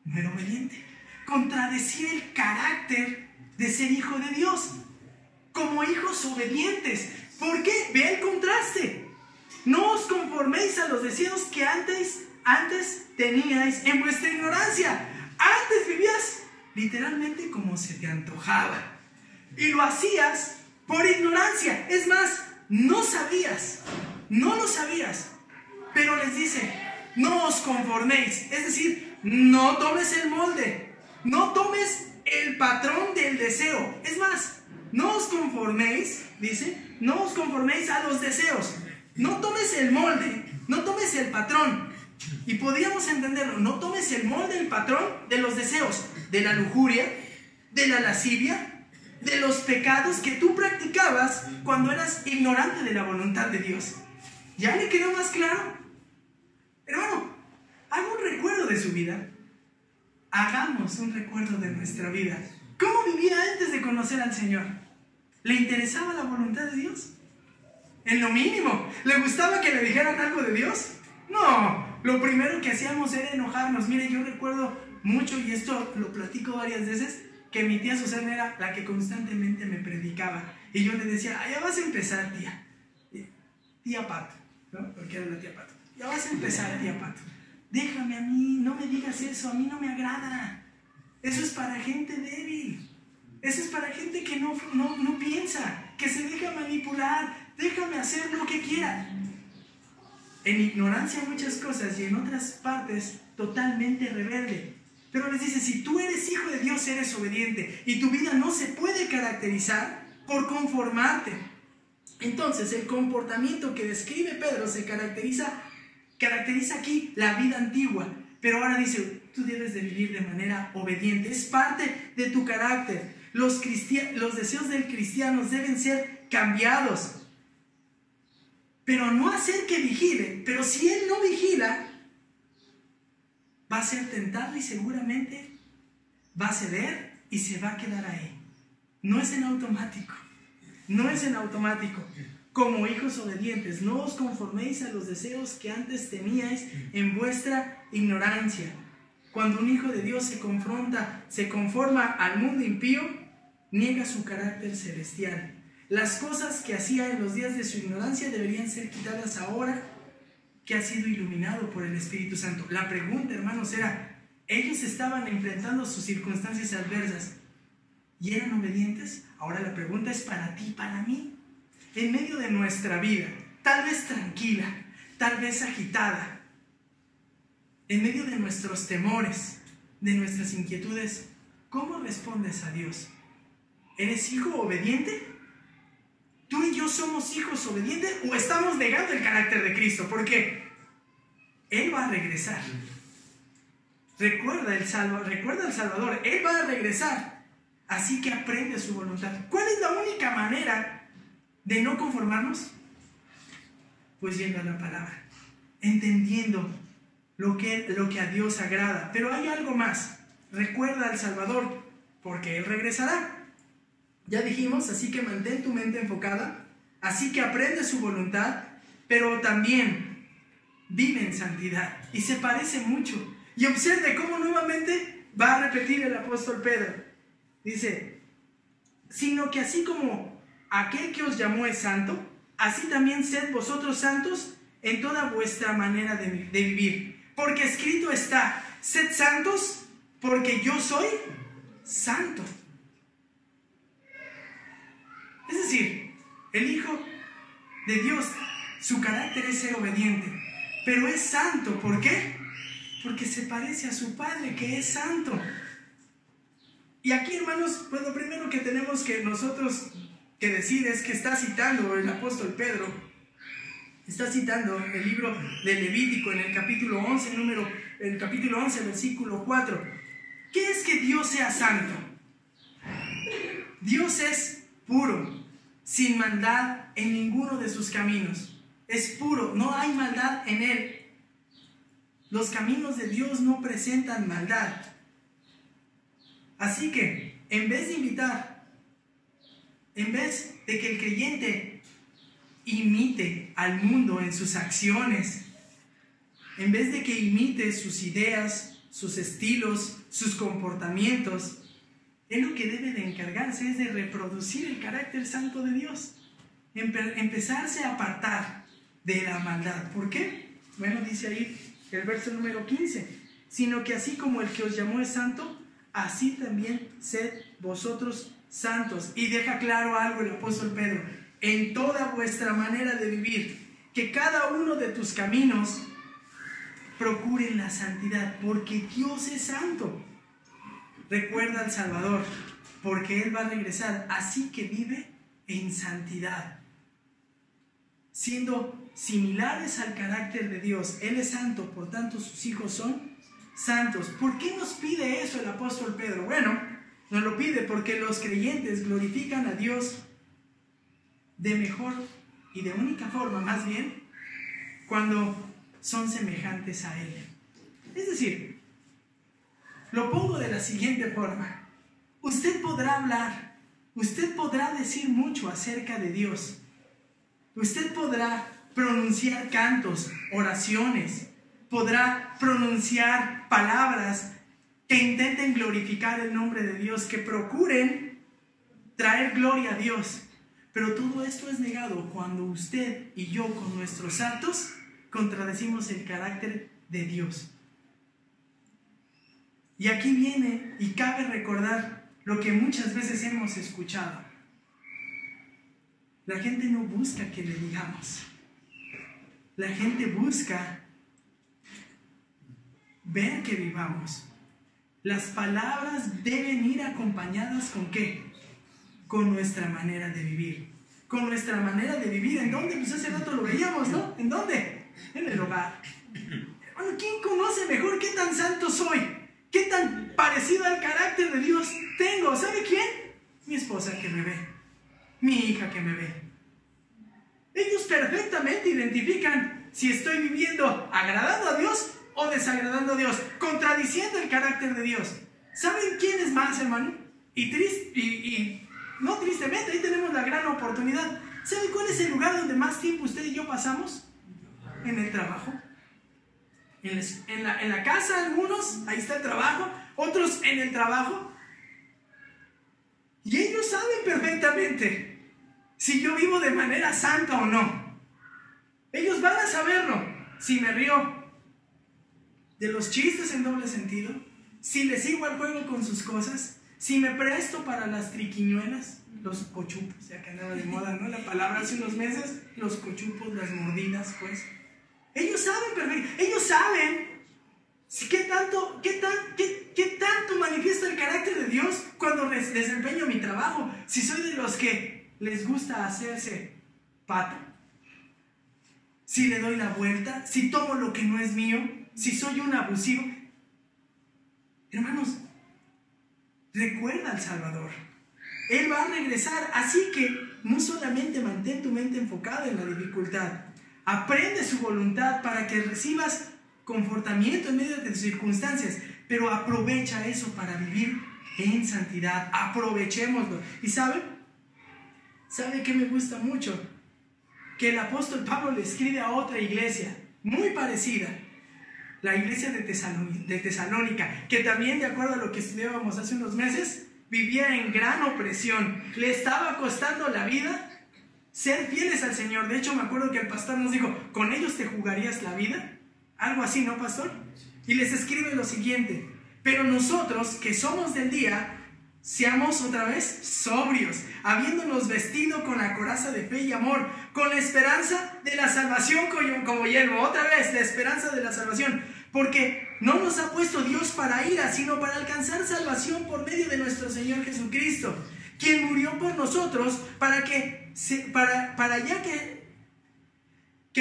No era obediente. Contradecía el carácter de ser hijo de Dios. Como hijos obedientes. ¿Por qué? Ve el contraste. No os conforméis a los deseos que antes teníais en vuestra ignorancia. Antes vivías literalmente como se te antojaba. Y lo hacías por ignorancia. Es más, no sabías. No lo sabías. Pero les dice, no os conforméis. Es decir, no tomes el molde. No tomes el patrón del deseo. Es más, no os conforméis, dice, no os conforméis a los deseos. No tomes el molde. No tomes el patrón. Y podríamos entenderlo, no tomes el molde, el patrón de los deseos, de la lujuria, de la lascivia, de los pecados que tú practicabas cuando eras ignorante de la voluntad de Dios. ¿Ya le quedó más claro? Hermano, haga un recuerdo de su vida. Hagamos un recuerdo de nuestra vida. ¿Cómo vivía antes de conocer al Señor? ¿Le interesaba la voluntad de Dios? En lo mínimo. ¿Le gustaba que le dijeran algo de Dios? No. Lo primero que hacíamos era enojarnos. Mire, yo recuerdo mucho, y esto lo platico varias veces, que mi tía Susana era la que constantemente me predicaba. Y yo le decía, ya vas a empezar, tía. Tía Pato, ¿no? Porque era la tía Pato. Ya vas a empezar, tía Pato. Déjame a mí, no me digas eso, a mí no me agrada. Eso es para gente débil. Eso es para gente que no piensa, que se deja manipular. Déjame hacer lo que quiera. En ignorancia muchas cosas y en otras partes totalmente rebelde. Pero les dice, si tú eres hijo de Dios, eres obediente. Y tu vida no se puede caracterizar por conformarte. Entonces, el comportamiento que describe Pedro se caracteriza aquí la vida antigua. Pero ahora dice, tú debes de vivir de manera obediente. Es parte de tu carácter. Los deseos del cristiano deben ser cambiados. Pero no hacer que vigile. Pero si él no vigila, va a ser tentado y seguramente va a ceder y se va a quedar ahí. No es en automático. No es en automático. Como hijos obedientes, no os conforméis a los deseos que antes teníais en vuestra ignorancia. Cuando un hijo de Dios se conforma al mundo impío, niega su carácter celestial. Las cosas que hacía en los días de su ignorancia deberían ser quitadas ahora que ha sido iluminado por el Espíritu Santo. La pregunta, hermanos, era, Ellos estaban enfrentando sus circunstancias adversas y eran obedientes. Ahora la pregunta es para ti y para mí. En medio de nuestra vida, tal vez tranquila, tal vez agitada, en medio de nuestros temores, de nuestras inquietudes, ¿cómo respondes a Dios? ¿Eres hijo obediente? ¿Tú y yo somos hijos obedientes o estamos negando el carácter de Cristo? Porque Él va a regresar. Recuerda al Salvador, Él va a regresar. Así que aprende su voluntad. ¿Cuál es la única manera de no conformarnos? Pues viendo la palabra, entendiendo lo que a Dios agrada. Pero hay algo más. Recuerda al Salvador, porque Él regresará. Ya dijimos, así que mantén tu mente enfocada, así que aprende su voluntad, pero también vive en santidad. Y se parece mucho. Y observe cómo nuevamente va a repetir el apóstol Pedro. Dice, sino que así como aquel que os llamó es santo, así también sed vosotros santos en toda vuestra manera de vivir. Porque escrito está, sed santos porque yo soy santo. Es decir, el Hijo de Dios, su carácter es ser obediente, pero es santo. ¿Por qué? Porque se parece a su Padre, que es santo. Y aquí, hermanos, pues lo primero que tenemos que nosotros que decir es que está citando el apóstol Pedro, está citando el libro de Levítico en el capítulo 11, versículo 4. ¿Qué es que Dios sea santo? Dios es puro, sin maldad en ninguno de sus caminos. Es puro, no hay maldad en Él. Los caminos de Dios no presentan maldad. Así que, en vez de invitar, en vez de que el creyente imite al mundo en sus acciones, en vez de que imite sus ideas, sus estilos, sus comportamientos, él lo que debe de encargarse es de reproducir el carácter santo de Dios. Empezarse a apartar de la maldad. ¿Por qué? Bueno, dice ahí el verso número 15. Sino que así como el que os llamó es santo, así también sed vosotros santos. Y deja claro algo el apóstol Pedro. En toda vuestra manera de vivir, que cada uno de tus caminos procuren la santidad, porque Dios es santo. Recuerda al Salvador, porque Él va a regresar, así que vive en santidad, siendo similares al carácter de Dios. Él es santo, por tanto sus hijos son santos. ¿Por qué nos pide eso el apóstol Pedro? Bueno, nos lo pide porque los creyentes glorifican a Dios de mejor y de única forma, más bien, cuando son semejantes a Él. Es decir, lo pongo de la siguiente forma. Usted podrá hablar, usted podrá decir mucho acerca de Dios. Usted podrá pronunciar cantos, oraciones, podrá pronunciar palabras que intenten glorificar el nombre de Dios, que procuren traer gloria a Dios. Pero todo esto es negado cuando usted y yo con nuestros actos contradecimos el carácter de Dios. Y aquí viene y cabe recordar lo que muchas veces hemos escuchado. La gente no busca que le digamos. La gente busca ver que vivamos. Las palabras deben ir acompañadas ¿con qué? Con nuestra manera de vivir. Con nuestra manera de vivir. ¿En dónde? Pues hace rato lo veíamos, ¿no? ¿En dónde? En el hogar. Bueno, ¿quién conoce mejor qué tan santo soy? ¿Qué tan parecido al carácter de Dios tengo? ¿Sabe quién? Mi esposa que me ve. Mi hija que me ve. Ellos perfectamente identifican si estoy viviendo agradando a Dios o desagradando a Dios, contradiciendo el carácter de Dios. ¿Saben quién es más, hermano? Y no tristemente, ahí tenemos la gran oportunidad. ¿Saben cuál es el lugar donde más tiempo usted y yo pasamos? En el trabajo. En la casa algunos, ahí está el trabajo, otros en el trabajo. Y ellos saben perfectamente si yo vivo de manera santa o no. Ellos van a saberlo. Si me río de los chistes en doble sentido, si le sigo al juego con sus cosas, si me presto para las triquiñuelas, los cochupos, ya que andaba de moda, ¿no? La palabra hace unos meses, los cochupos, las mordidas, pues. Ellos saben perfecto, ellos saben qué tanto manifiesta el carácter de Dios cuando desempeño mi trabajo. Si soy de los que les gusta hacerse pato, si le doy la vuelta, si tomo lo que no es mío, si soy un abusivo. Hermanos, recuerda al Salvador. Él va a regresar, así que no solamente mantén tu mente enfocada en la dificultad, aprende su voluntad para que recibas confortamiento en medio de tus circunstancias, pero aprovecha eso para vivir en santidad. Aprovechémoslo. ¿Y sabe qué me gusta mucho? Que el apóstol Pablo le escribe a otra iglesia muy parecida, la iglesia de Tesalónica, que también, de acuerdo a lo que estudiábamos hace unos meses, vivía en gran opresión. Le estaba costando la vida ser fieles al Señor. De hecho, me acuerdo que el pastor nos dijo, ¿con ellos te jugarías la vida? Algo así, ¿no, pastor? Y les escribe lo siguiente: pero nosotros, que somos del día, seamos otra vez sobrios, habiéndonos vestido con la coraza de fe y amor, con la esperanza de la salvación como yelmo. Otra vez, la esperanza de la salvación, porque no nos ha puesto Dios para ira, sino para alcanzar salvación por medio de nuestro Señor Jesucristo, quien murió por nosotros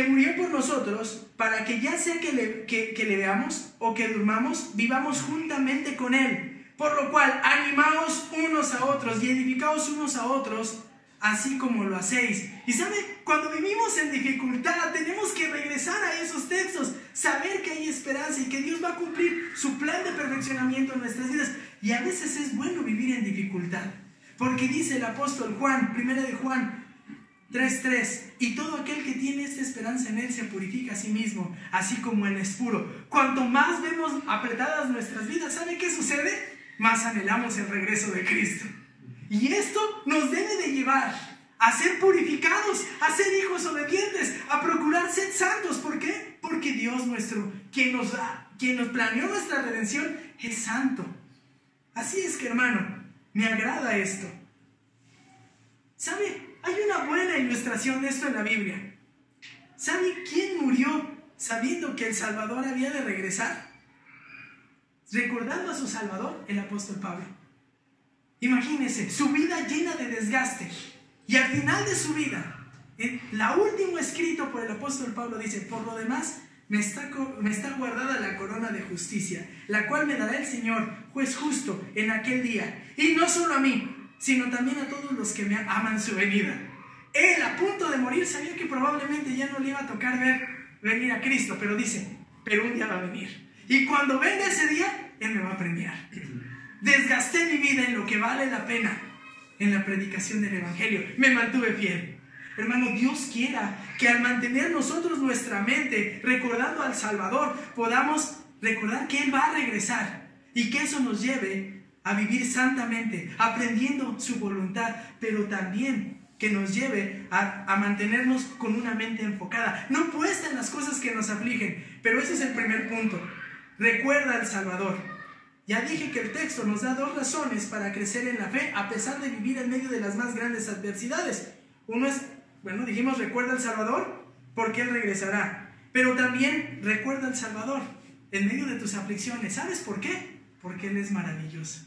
murió por nosotros, para que ya sea que le veamos o que durmamos, vivamos juntamente con Él. Por lo cual, animaos unos a otros y edificaos unos a otros, así como lo hacéis. Y ¿sabe? Cuando vivimos en dificultad, tenemos que regresar a esos textos, saber que hay esperanza y que Dios va a cumplir su plan de perfeccionamiento en nuestras vidas. Y a veces es bueno vivir en dificultad, porque dice el apóstol Juan, 1 de Juan 3:3, y todo aquel que tiene esta esperanza en Él se purifica a sí mismo, así como Él es puro. Cuanto más vemos apretadas nuestras vidas, ¿sabe qué sucede? Más anhelamos el regreso de Cristo. Y esto nos debe de llevar a ser purificados, a ser hijos obedientes, a procurar ser santos. ¿Por qué? Porque Dios nuestro, quien nos planeó nuestra redención, es santo. Así es que, hermano, me agrada esto. ¿Sabe? Hay una buena ilustración de esto en la Biblia. ¿Sabe quién murió sabiendo que el Salvador había de regresar? Recordando a su Salvador, el apóstol Pablo. Imagínense, su vida llena de desgaste. Y al final de su vida, la última escrito por el apóstol Pablo dice: por lo demás, me está guardada la corona de justicia, la cual me dará el Señor, juez justo, en aquel día. Y no solo a mí, sino también a todos los que me aman su venida. Él, a punto de morir, sabía que probablemente ya no le iba a tocar venir a Cristo, pero dice: pero un día va a venir. Y cuando venga ese día, Él me va a premiar. Desgasté mi vida en lo que vale la pena, en la predicación del Evangelio. Me mantuve fiel. Hermano, Dios quiera que al mantener nosotros nuestra mente recordando al Salvador, podamos recordar que Él va a regresar y que eso nos lleve a vivir santamente, aprendiendo su voluntad, pero también que nos lleve a mantenernos con una mente enfocada, no puesta en las cosas que nos afligen. Pero ese es el primer punto. Recuerda al Salvador. Ya dije que el texto nos da dos razones para crecer en la fe, a pesar de vivir en medio de las más grandes adversidades. Uno es, dijimos, recuerda al Salvador, porque Él regresará. Pero también recuerda al Salvador en medio de tus aflicciones. ¿Sabes por qué? Porque Él es maravilloso.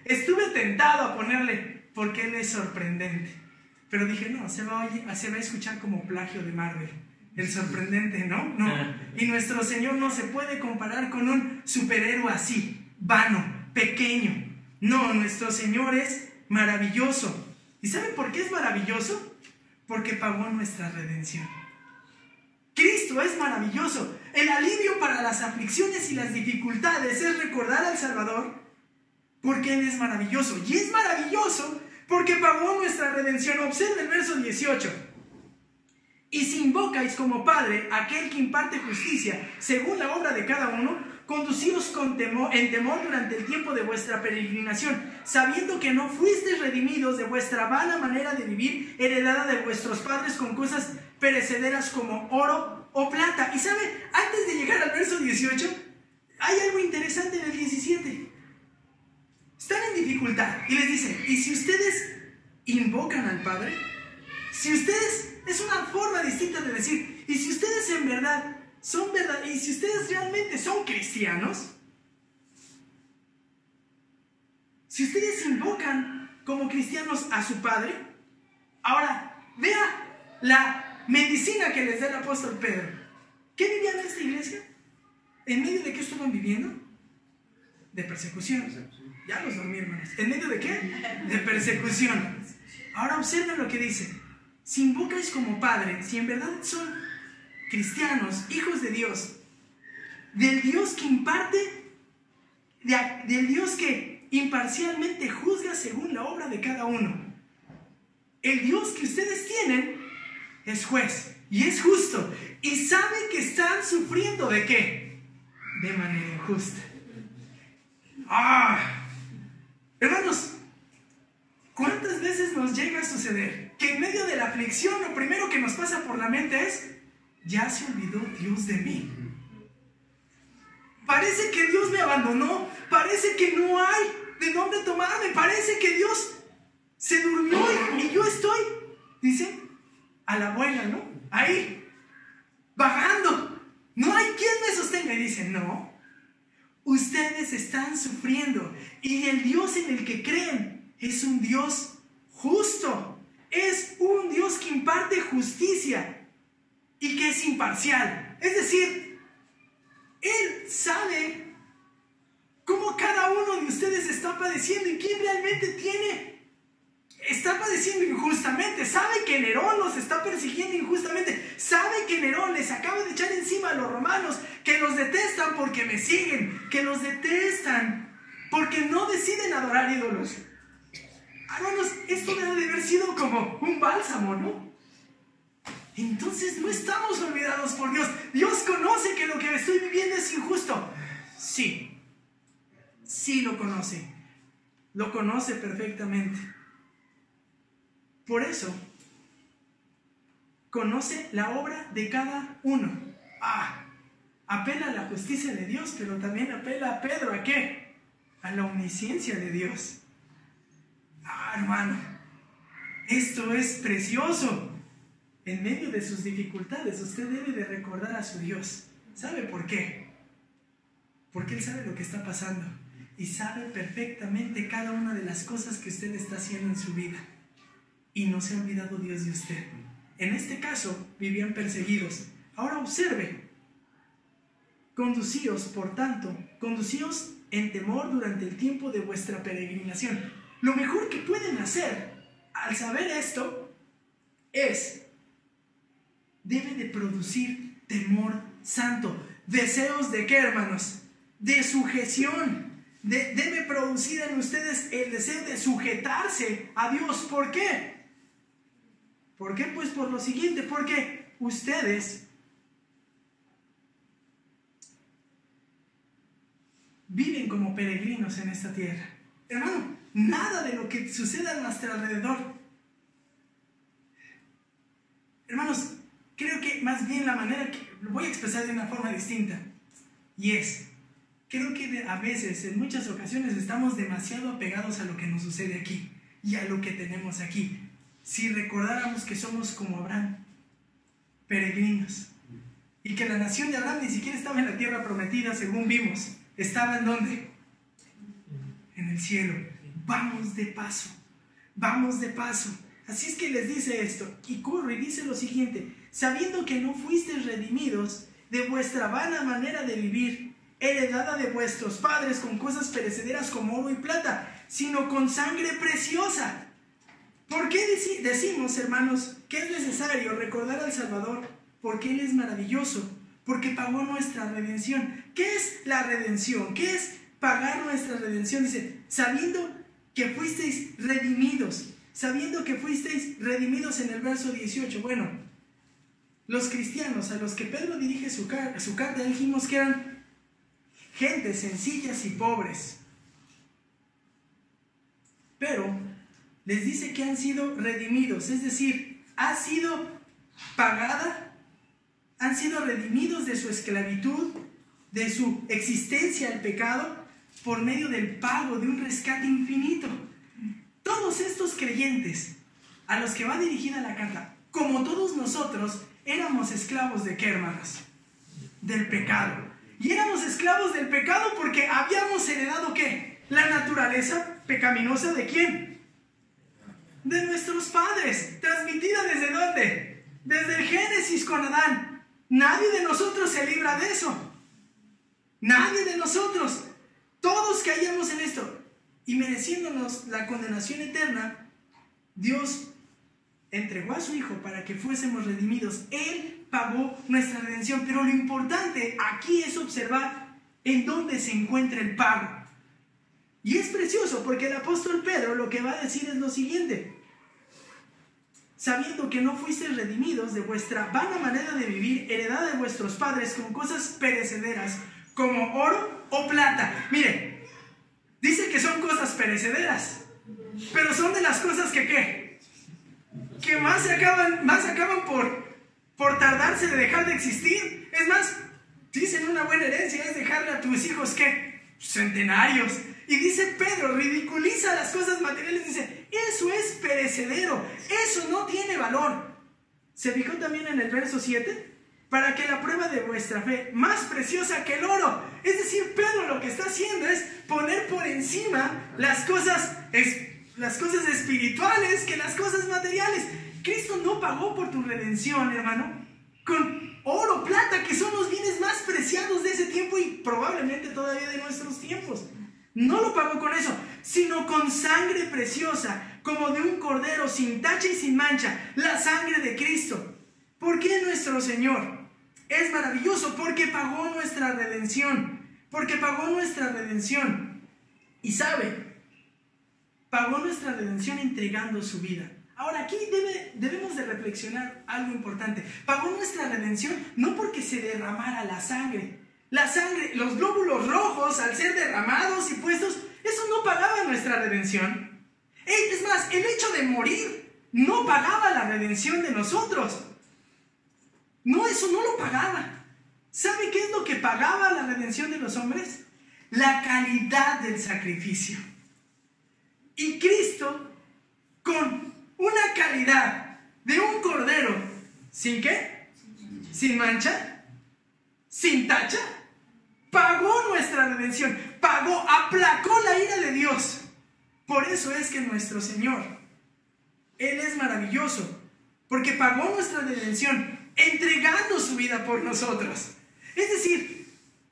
Estuve tentado a ponerle, porque Él es sorprendente. Pero dije, no, se va a escuchar como plagio de Marvel. El sorprendente, ¿no? No. Y nuestro Señor no se puede comparar con un superhéroe así, vano, pequeño. No, nuestro Señor es maravilloso. ¿Y saben por qué es maravilloso? Porque pagó nuestra redención. Cristo es maravilloso. El alivio para las aflicciones y las dificultades es recordar al Salvador, porque Él es maravilloso. Y es maravilloso porque pagó nuestra redención. Observa el verso 18. Y si invocáis como Padre aquel que imparte justicia según la obra de cada uno, conducíos en temor durante el tiempo de vuestra peregrinación, sabiendo que no fuisteis redimidos de vuestra vana manera de vivir, heredada de vuestros padres con cosas perecederas como oro o plata. Y sabe, antes de llegar al verso 18, hay algo interesante en el 17. están en dificultad y les dice, y si ustedes invocan al Padre, si ustedes, es una forma distinta de decir, y si ustedes en verdad son verdad, y si ustedes realmente son cristianos, si ustedes invocan como cristianos a su Padre, ahora vea la medicina que les da el apóstol Pedro. ¿Qué vivían en esta iglesia? ¿En medio de qué estaban viviendo? De persecución. Ya los dormí, hermanos. ¿En medio de qué? De persecución. Ahora observen lo que dice. Si invocáis como Padre, si en verdad son cristianos, hijos de Dios, del Dios que imparte, del Dios que imparcialmente juzga según la obra de cada uno. El Dios que ustedes tienen es juez y es justo y sabe que están sufriendo ¿de qué? De manera injusta. Hermanos, ¿cuántas veces nos llega a suceder que en medio de la aflicción lo primero que nos pasa por la mente es, ya se olvidó Dios de mí? Parece que Dios me abandonó, parece que no hay de dónde tomarme, parece que Dios se durmió y yo estoy, dice, a la buena, ¿no? Ahí, vagando, no hay quien me sostenga. Y dice, no, ustedes están sufriendo y el Dios en el que creen es un Dios justo, es un Dios que imparte justicia y que es imparcial. Es decir, Él sabe cómo cada uno de ustedes está padeciendo y quién realmente está padeciendo injustamente. Sabe que Nerón los está persiguiendo injustamente. Sabe que Nerón les acaba de echar encima a los romanos, que los detestan porque me siguen, que los detestan porque no deciden adorar ídolos. Hermanos, esto debe de haber sido como un bálsamo, ¿no? Entonces no estamos olvidados por Dios. Dios conoce que lo que estoy viviendo es injusto. Sí lo conoce. Lo conoce perfectamente. Por eso, conoce la obra de cada uno. Apela a la justicia de Dios, pero también apela a Pedro, ¿a qué? A la omnisciencia de Dios. Hermano, esto es precioso. En medio de sus dificultades, usted debe de recordar a su Dios. ¿Sabe por qué? Porque Él sabe lo que está pasando y sabe perfectamente cada una de las cosas que usted está haciendo en su vida. Y no se ha olvidado Dios de usted. En este caso, vivían perseguidos. Ahora observe. Conducíos, por tanto, conducíos en temor durante el tiempo de vuestra peregrinación. Lo mejor que pueden hacer al saber esto es, debe de producir temor santo. ¿Deseos de qué, hermanos? De sujeción. Debe producir en ustedes el deseo de sujetarse a Dios. ¿Por qué? ¿Por qué? Pues por lo siguiente, porque ustedes viven como peregrinos en esta tierra. Hermano, nada de lo que suceda a nuestro alrededor. Hermanos, creo que más bien la manera que lo voy a expresar de una forma distinta. Y es, creo que a veces, en muchas ocasiones, estamos demasiado apegados a lo que nos sucede aquí y a lo que tenemos aquí. Si recordáramos que somos como Abraham, peregrinos, y que la nación de Abraham ni siquiera estaba en la tierra prometida, según vimos, estaba ¿en dónde? En el cielo. Vamos de paso, vamos de paso. Así es que les dice esto, y corre y dice lo siguiente: sabiendo que no fuisteis redimidos de vuestra vana manera de vivir, heredada de vuestros padres con cosas perecederas como oro y plata, sino con sangre preciosa. ¿Por qué decimos, hermanos, que es necesario recordar al Salvador? Porque Él es maravilloso, porque pagó nuestra redención. ¿Qué es la redención? ¿Qué es pagar nuestra redención? Dice, sabiendo que fuisteis redimidos. Sabiendo que fuisteis redimidos en el verso 18. Bueno, los cristianos a los que Pedro dirige su carta, dijimos que eran gentes sencillas y pobres. Pero les dice que han sido redimidos, es decir, ha sido pagada, han sido redimidos de su esclavitud, de su existencia al pecado, por medio del pago de un rescate infinito. Todos estos creyentes a los que va dirigida la carta, como todos nosotros, éramos esclavos de ¿qué, hermanos? Del pecado. Y éramos esclavos del pecado porque habíamos heredado ¿qué? La naturaleza pecaminosa ¿de quién? De nuestros padres. ¿Transmitida desde dónde? Desde el Génesis con Adán. Nadie de nosotros se libra de eso. Nadie de nosotros. Todos caíamos en esto. Y mereciéndonos la condenación eterna, Dios entregó a su Hijo para que fuésemos redimidos. Él pagó nuestra redención. Pero lo importante aquí es observar en dónde se encuentra el pago. Y es precioso porque el apóstol Pedro lo que va a decir es lo siguiente: sabiendo que no fuisteis redimidos de vuestra vana manera de vivir, heredada de vuestros padres con cosas perecederas, como oro o plata. Mire, dice que son cosas perecederas, pero son de las cosas que ¿qué? Que más se acaban por tardarse de dejar de existir. Es más, dicen una buena herencia es dejarle a tus hijos ¿qué? Centenarios. Y dice Pedro, ridiculiza las cosas materiales, dice, eso es perecedero, eso no tiene valor. ¿Se fijó también en el verso 7? Para que la prueba de vuestra fe, más preciosa que el oro. Es decir, Pedro lo que está haciendo es poner por encima las cosas espirituales que las cosas materiales. Cristo no pagó por tu redención, hermano, con oro, plata, que son los bienes más preciados de ese tiempo y probablemente todavía de nuestros tiempos. No lo pagó con eso, sino con sangre preciosa, como de un cordero sin tacha y sin mancha, la sangre de Cristo. ¿Por qué nuestro Señor es maravilloso? Porque pagó nuestra redención. Porque pagó nuestra redención. Y sabe, pagó nuestra redención entregando su vida. Ahora aquí debemos de reflexionar algo importante. Pagó nuestra redención no porque se derramara la sangre. La sangre, los glóbulos rojos, al ser derramados y puestos, eso no pagaba nuestra redención. Es más, el hecho de morir no pagaba la redención de nosotros. No, eso no lo pagaba. ¿Sabe qué es lo que pagaba la redención de los hombres? La calidad del sacrificio. Y Cristo, con una calidad de un cordero, ¿sin qué? Sin mancha, sin tacha, pagó nuestra redención, aplacó la ira de Dios. Por eso es que nuestro Señor, Él es maravilloso, porque pagó nuestra redención entregando su vida por nosotros. Es decir,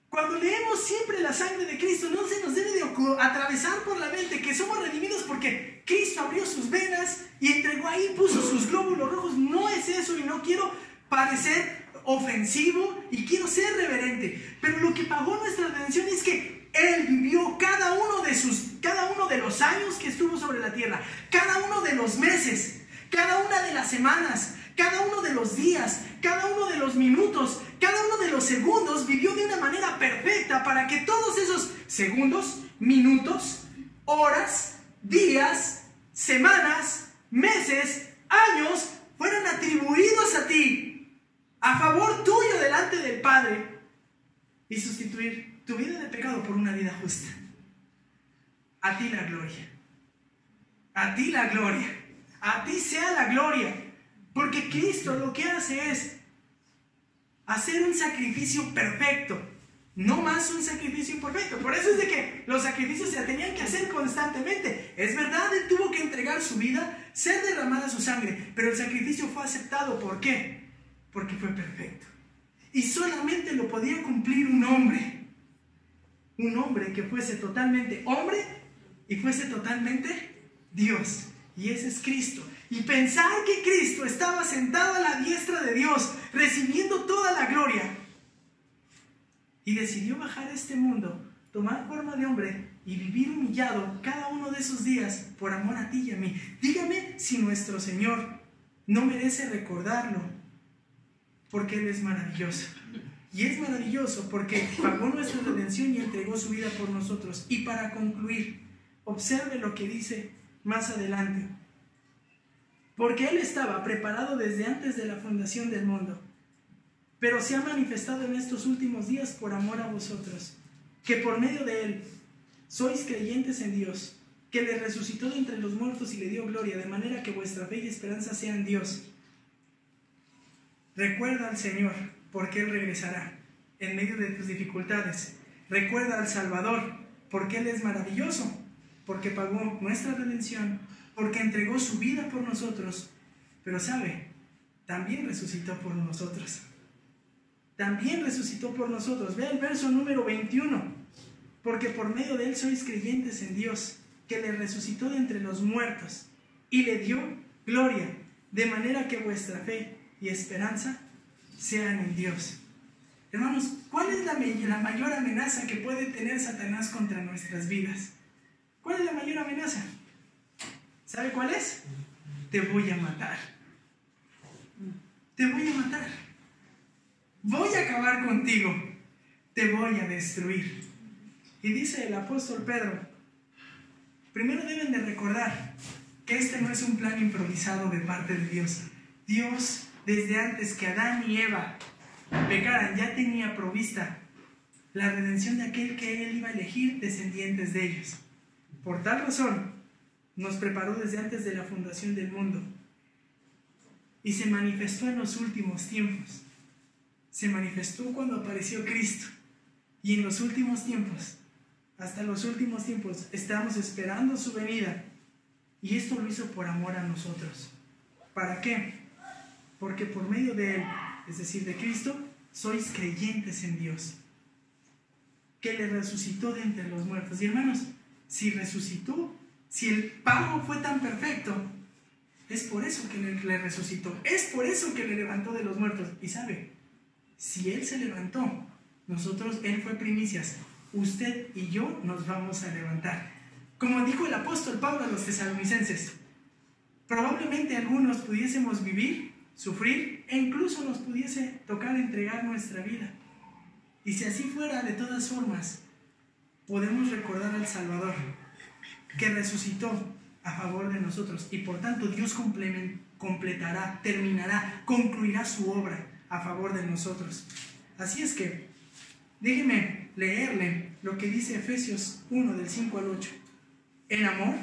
cuando leemos siempre la sangre de Cristo, no se nos debe de atravesar por la mente que somos redimidos porque Cristo abrió sus venas y entregó ahí, puso sus glóbulos rojos. No es eso, y no quiero parecer ofensivo y quiero ser reverente, pero lo que pagó nuestra redención es que Él vivió cada uno de los años que estuvo sobre la tierra, cada uno de los meses, cada una de las semanas, cada uno de los días, cada uno de los minutos, cada uno de los segundos, vivió de una manera perfecta para que todos esos segundos, minutos, horas, días, semanas, meses, años fueran atribuidos a ti, a favor tuyo delante del Padre, y sustituir tu vida de pecado por una vida justa. A ti la gloria. A ti la gloria. A ti sea la gloria. Porque Cristo lo que hace es hacer un sacrificio perfecto. No más un sacrificio imperfecto. Por eso es de que los sacrificios se tenían que hacer constantemente. Es verdad, Él tuvo que entregar su vida, ser derramada su sangre, pero el sacrificio fue aceptado. ¿Por qué? Porque fue perfecto. Y solamente lo podía cumplir un hombre. Un hombre que fuese totalmente hombre y fuese totalmente Dios. Y ese es Cristo. Y pensar que Cristo estaba sentado a la diestra de Dios, recibiendo toda la gloria, y decidió bajar a este mundo, tomar forma de hombre y vivir humillado cada uno de esos días por amor a ti y a mí. Dígame si nuestro Señor no merece recordarlo, porque Él es maravilloso. Y es maravilloso porque pagó nuestra redención y entregó su vida por nosotros. Y para concluir, observe lo que dice más adelante. Porque Él estaba preparado desde antes de la fundación del mundo, pero se ha manifestado en estos últimos días por amor a vosotros, que por medio de Él sois creyentes en Dios, que le resucitó de entre los muertos y le dio gloria, de manera que vuestra fe y esperanza sean Dios. Recuerda al Señor, porque Él regresará en medio de tus dificultades. Recuerda al Salvador, porque Él es maravilloso, porque pagó nuestra redención, porque entregó su vida por nosotros. Pero sabe, también resucitó por nosotros. También resucitó por nosotros. Vea el verso número 21. Porque por medio de Él sois creyentes en Dios, que le resucitó de entre los muertos y le dio gloria, de manera que vuestra fe y esperanza sean en Dios. Hermanos, ¿cuál es la mayor amenaza que puede tener Satanás contra nuestras vidas? ¿Cuál es la mayor amenaza? ¿Sabe cuál es? Te voy a matar. Te voy a matar. Voy a acabar contigo. Te voy a destruir. Y dice el apóstol Pedro, primero deben de recordar que este no es un plan improvisado de parte de Dios. Dios, desde antes que Adán y Eva pecaran, ya tenía provista la redención de aquel que Él iba a elegir descendientes de ellos. Por tal razón, nos preparó desde antes de la fundación del mundo y se manifestó en los últimos tiempos. Se manifestó cuando apareció Cristo, y en los últimos tiempos, hasta los últimos tiempos, estamos esperando su venida, y esto lo hizo por amor a nosotros. ¿Para qué? Porque por medio de Él, es decir, de Cristo, sois creyentes en Dios, que le resucitó de entre los muertos. Y hermanos, si resucitó, si el pago fue tan perfecto, es por eso que le resucitó, es por eso que le levantó de los muertos. Y sabe, si Él se levantó, nosotros, Él fue primicias, usted y yo nos vamos a levantar. Como dijo el apóstol Pablo a los tesalonicenses, probablemente algunos pudiésemos vivir, sufrir, e incluso nos pudiese tocar entregar nuestra vida. Y si así fuera, de todas formas, podemos recordar al Salvador, que resucitó a favor de nosotros, y por tanto Dios completará, terminará, concluirá su obra a favor de nosotros. Así es que, déjeme leerle lo que dice Efesios 1, del 5 al 8. En amor,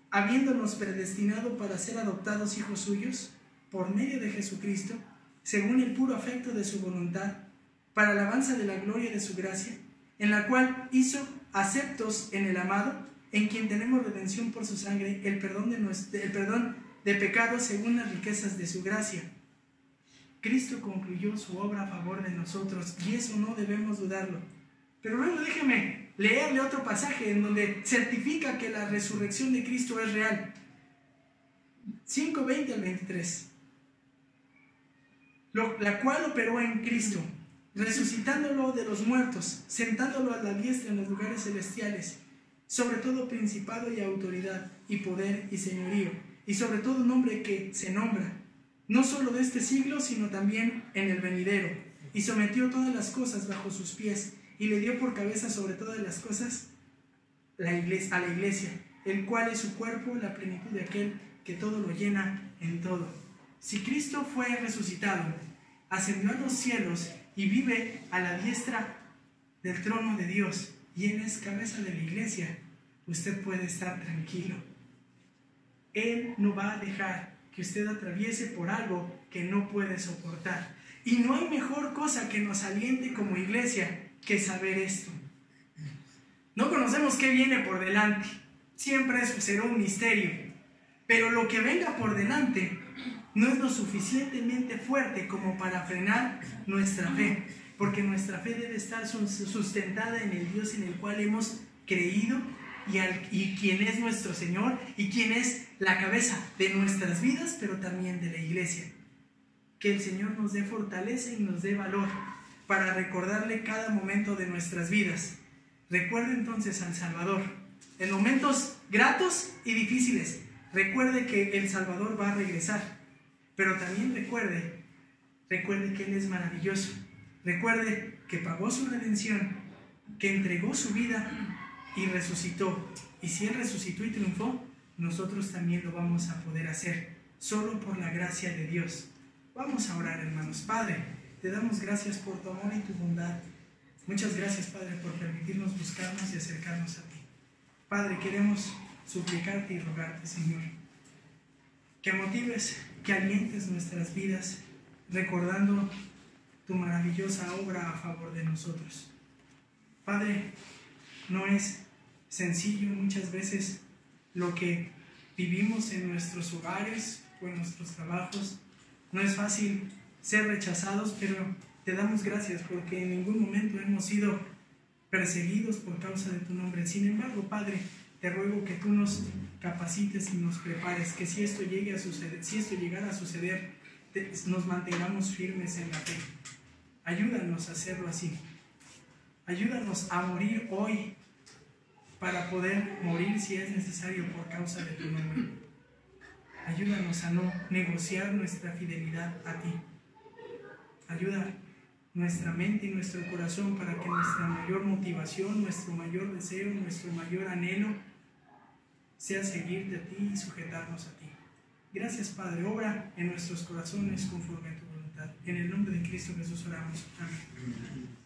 habiéndonos predestinado para ser adoptados hijos suyos, por medio de Jesucristo, según el puro afecto de su voluntad, para alabanza de la gloria de su gracia, en la cual hizo aceptos en el amado, en quien tenemos redención por su sangre, el perdón de pecados según las riquezas de su gracia. Cristo concluyó su obra a favor de nosotros, y eso no debemos dudarlo. Pero luego déjeme leerle otro pasaje en donde certifica que la resurrección de Cristo es real. 5:20 al 23. La cual operó en Cristo, resucitándolo de los muertos, sentándolo a la diestra en los lugares celestiales, sobre todo principado y autoridad, y poder y señorío, y sobre todo nombre que se nombra, no solo de este siglo, sino también en el venidero, y sometió todas las cosas bajo sus pies, y le dio por cabeza sobre todas las cosas a la iglesia, el cual es su cuerpo, la plenitud de aquel que todo lo llena en todo. Si Cristo fue resucitado, ascendió a los cielos y vive a la diestra del trono de Dios, y Él es cabeza de la iglesia, usted puede estar tranquilo. Él no va a dejar que usted atraviese por algo que no puede soportar. Y no hay mejor cosa que nos aliente como iglesia que saber esto. No conocemos qué viene por delante, siempre eso será un misterio, pero lo que venga por delante no es lo suficientemente fuerte como para frenar nuestra fe, porque nuestra fe debe estar sustentada en el Dios en el cual hemos creído, y quien es nuestro Señor, y quien es la cabeza de nuestras vidas, pero también de la iglesia. Que el Señor nos dé fortaleza y nos dé valor para recordarle cada momento de nuestras vidas. Recuerde entonces al Salvador en momentos gratos y difíciles. Recuerde que el Salvador va a regresar, pero también recuerde que Él es maravilloso. Recuerde que pagó su redención, que entregó su vida y resucitó. Y si Él resucitó y triunfó, nosotros también lo vamos a poder hacer, solo por la gracia de Dios. Vamos a orar, hermanos. Padre, te damos gracias por tu amor y tu bondad. Muchas gracias, Padre, por permitirnos buscarnos y acercarnos a ti. Padre, queremos suplicarte y rogarte, Señor, que motives, que alientes nuestras vidas recordando tu maravillosa obra a favor de nosotros. Padre, no es sencillo muchas veces lo que vivimos en nuestros hogares o en nuestros trabajos. No es fácil ser rechazados, pero te damos gracias porque en ningún momento hemos sido perseguidos por causa de tu nombre. Sin embargo, Padre, te ruego que tú nos capacites y nos prepares, que si esto llegara a suceder, nos mantengamos firmes en la fe. Ayúdanos a hacerlo así. Ayúdanos a morir hoy para poder morir si es necesario por causa de tu nombre. Ayúdanos a no negociar nuestra fidelidad a ti. Ayuda nuestra mente y nuestro corazón para que nuestra mayor motivación, nuestro mayor deseo, nuestro mayor anhelo sea seguirte a ti y sujetarnos a ti. Gracias, Padre. Obra en nuestros corazones conforme a tu voluntad. En el nombre de Cristo Jesús oramos. Amén.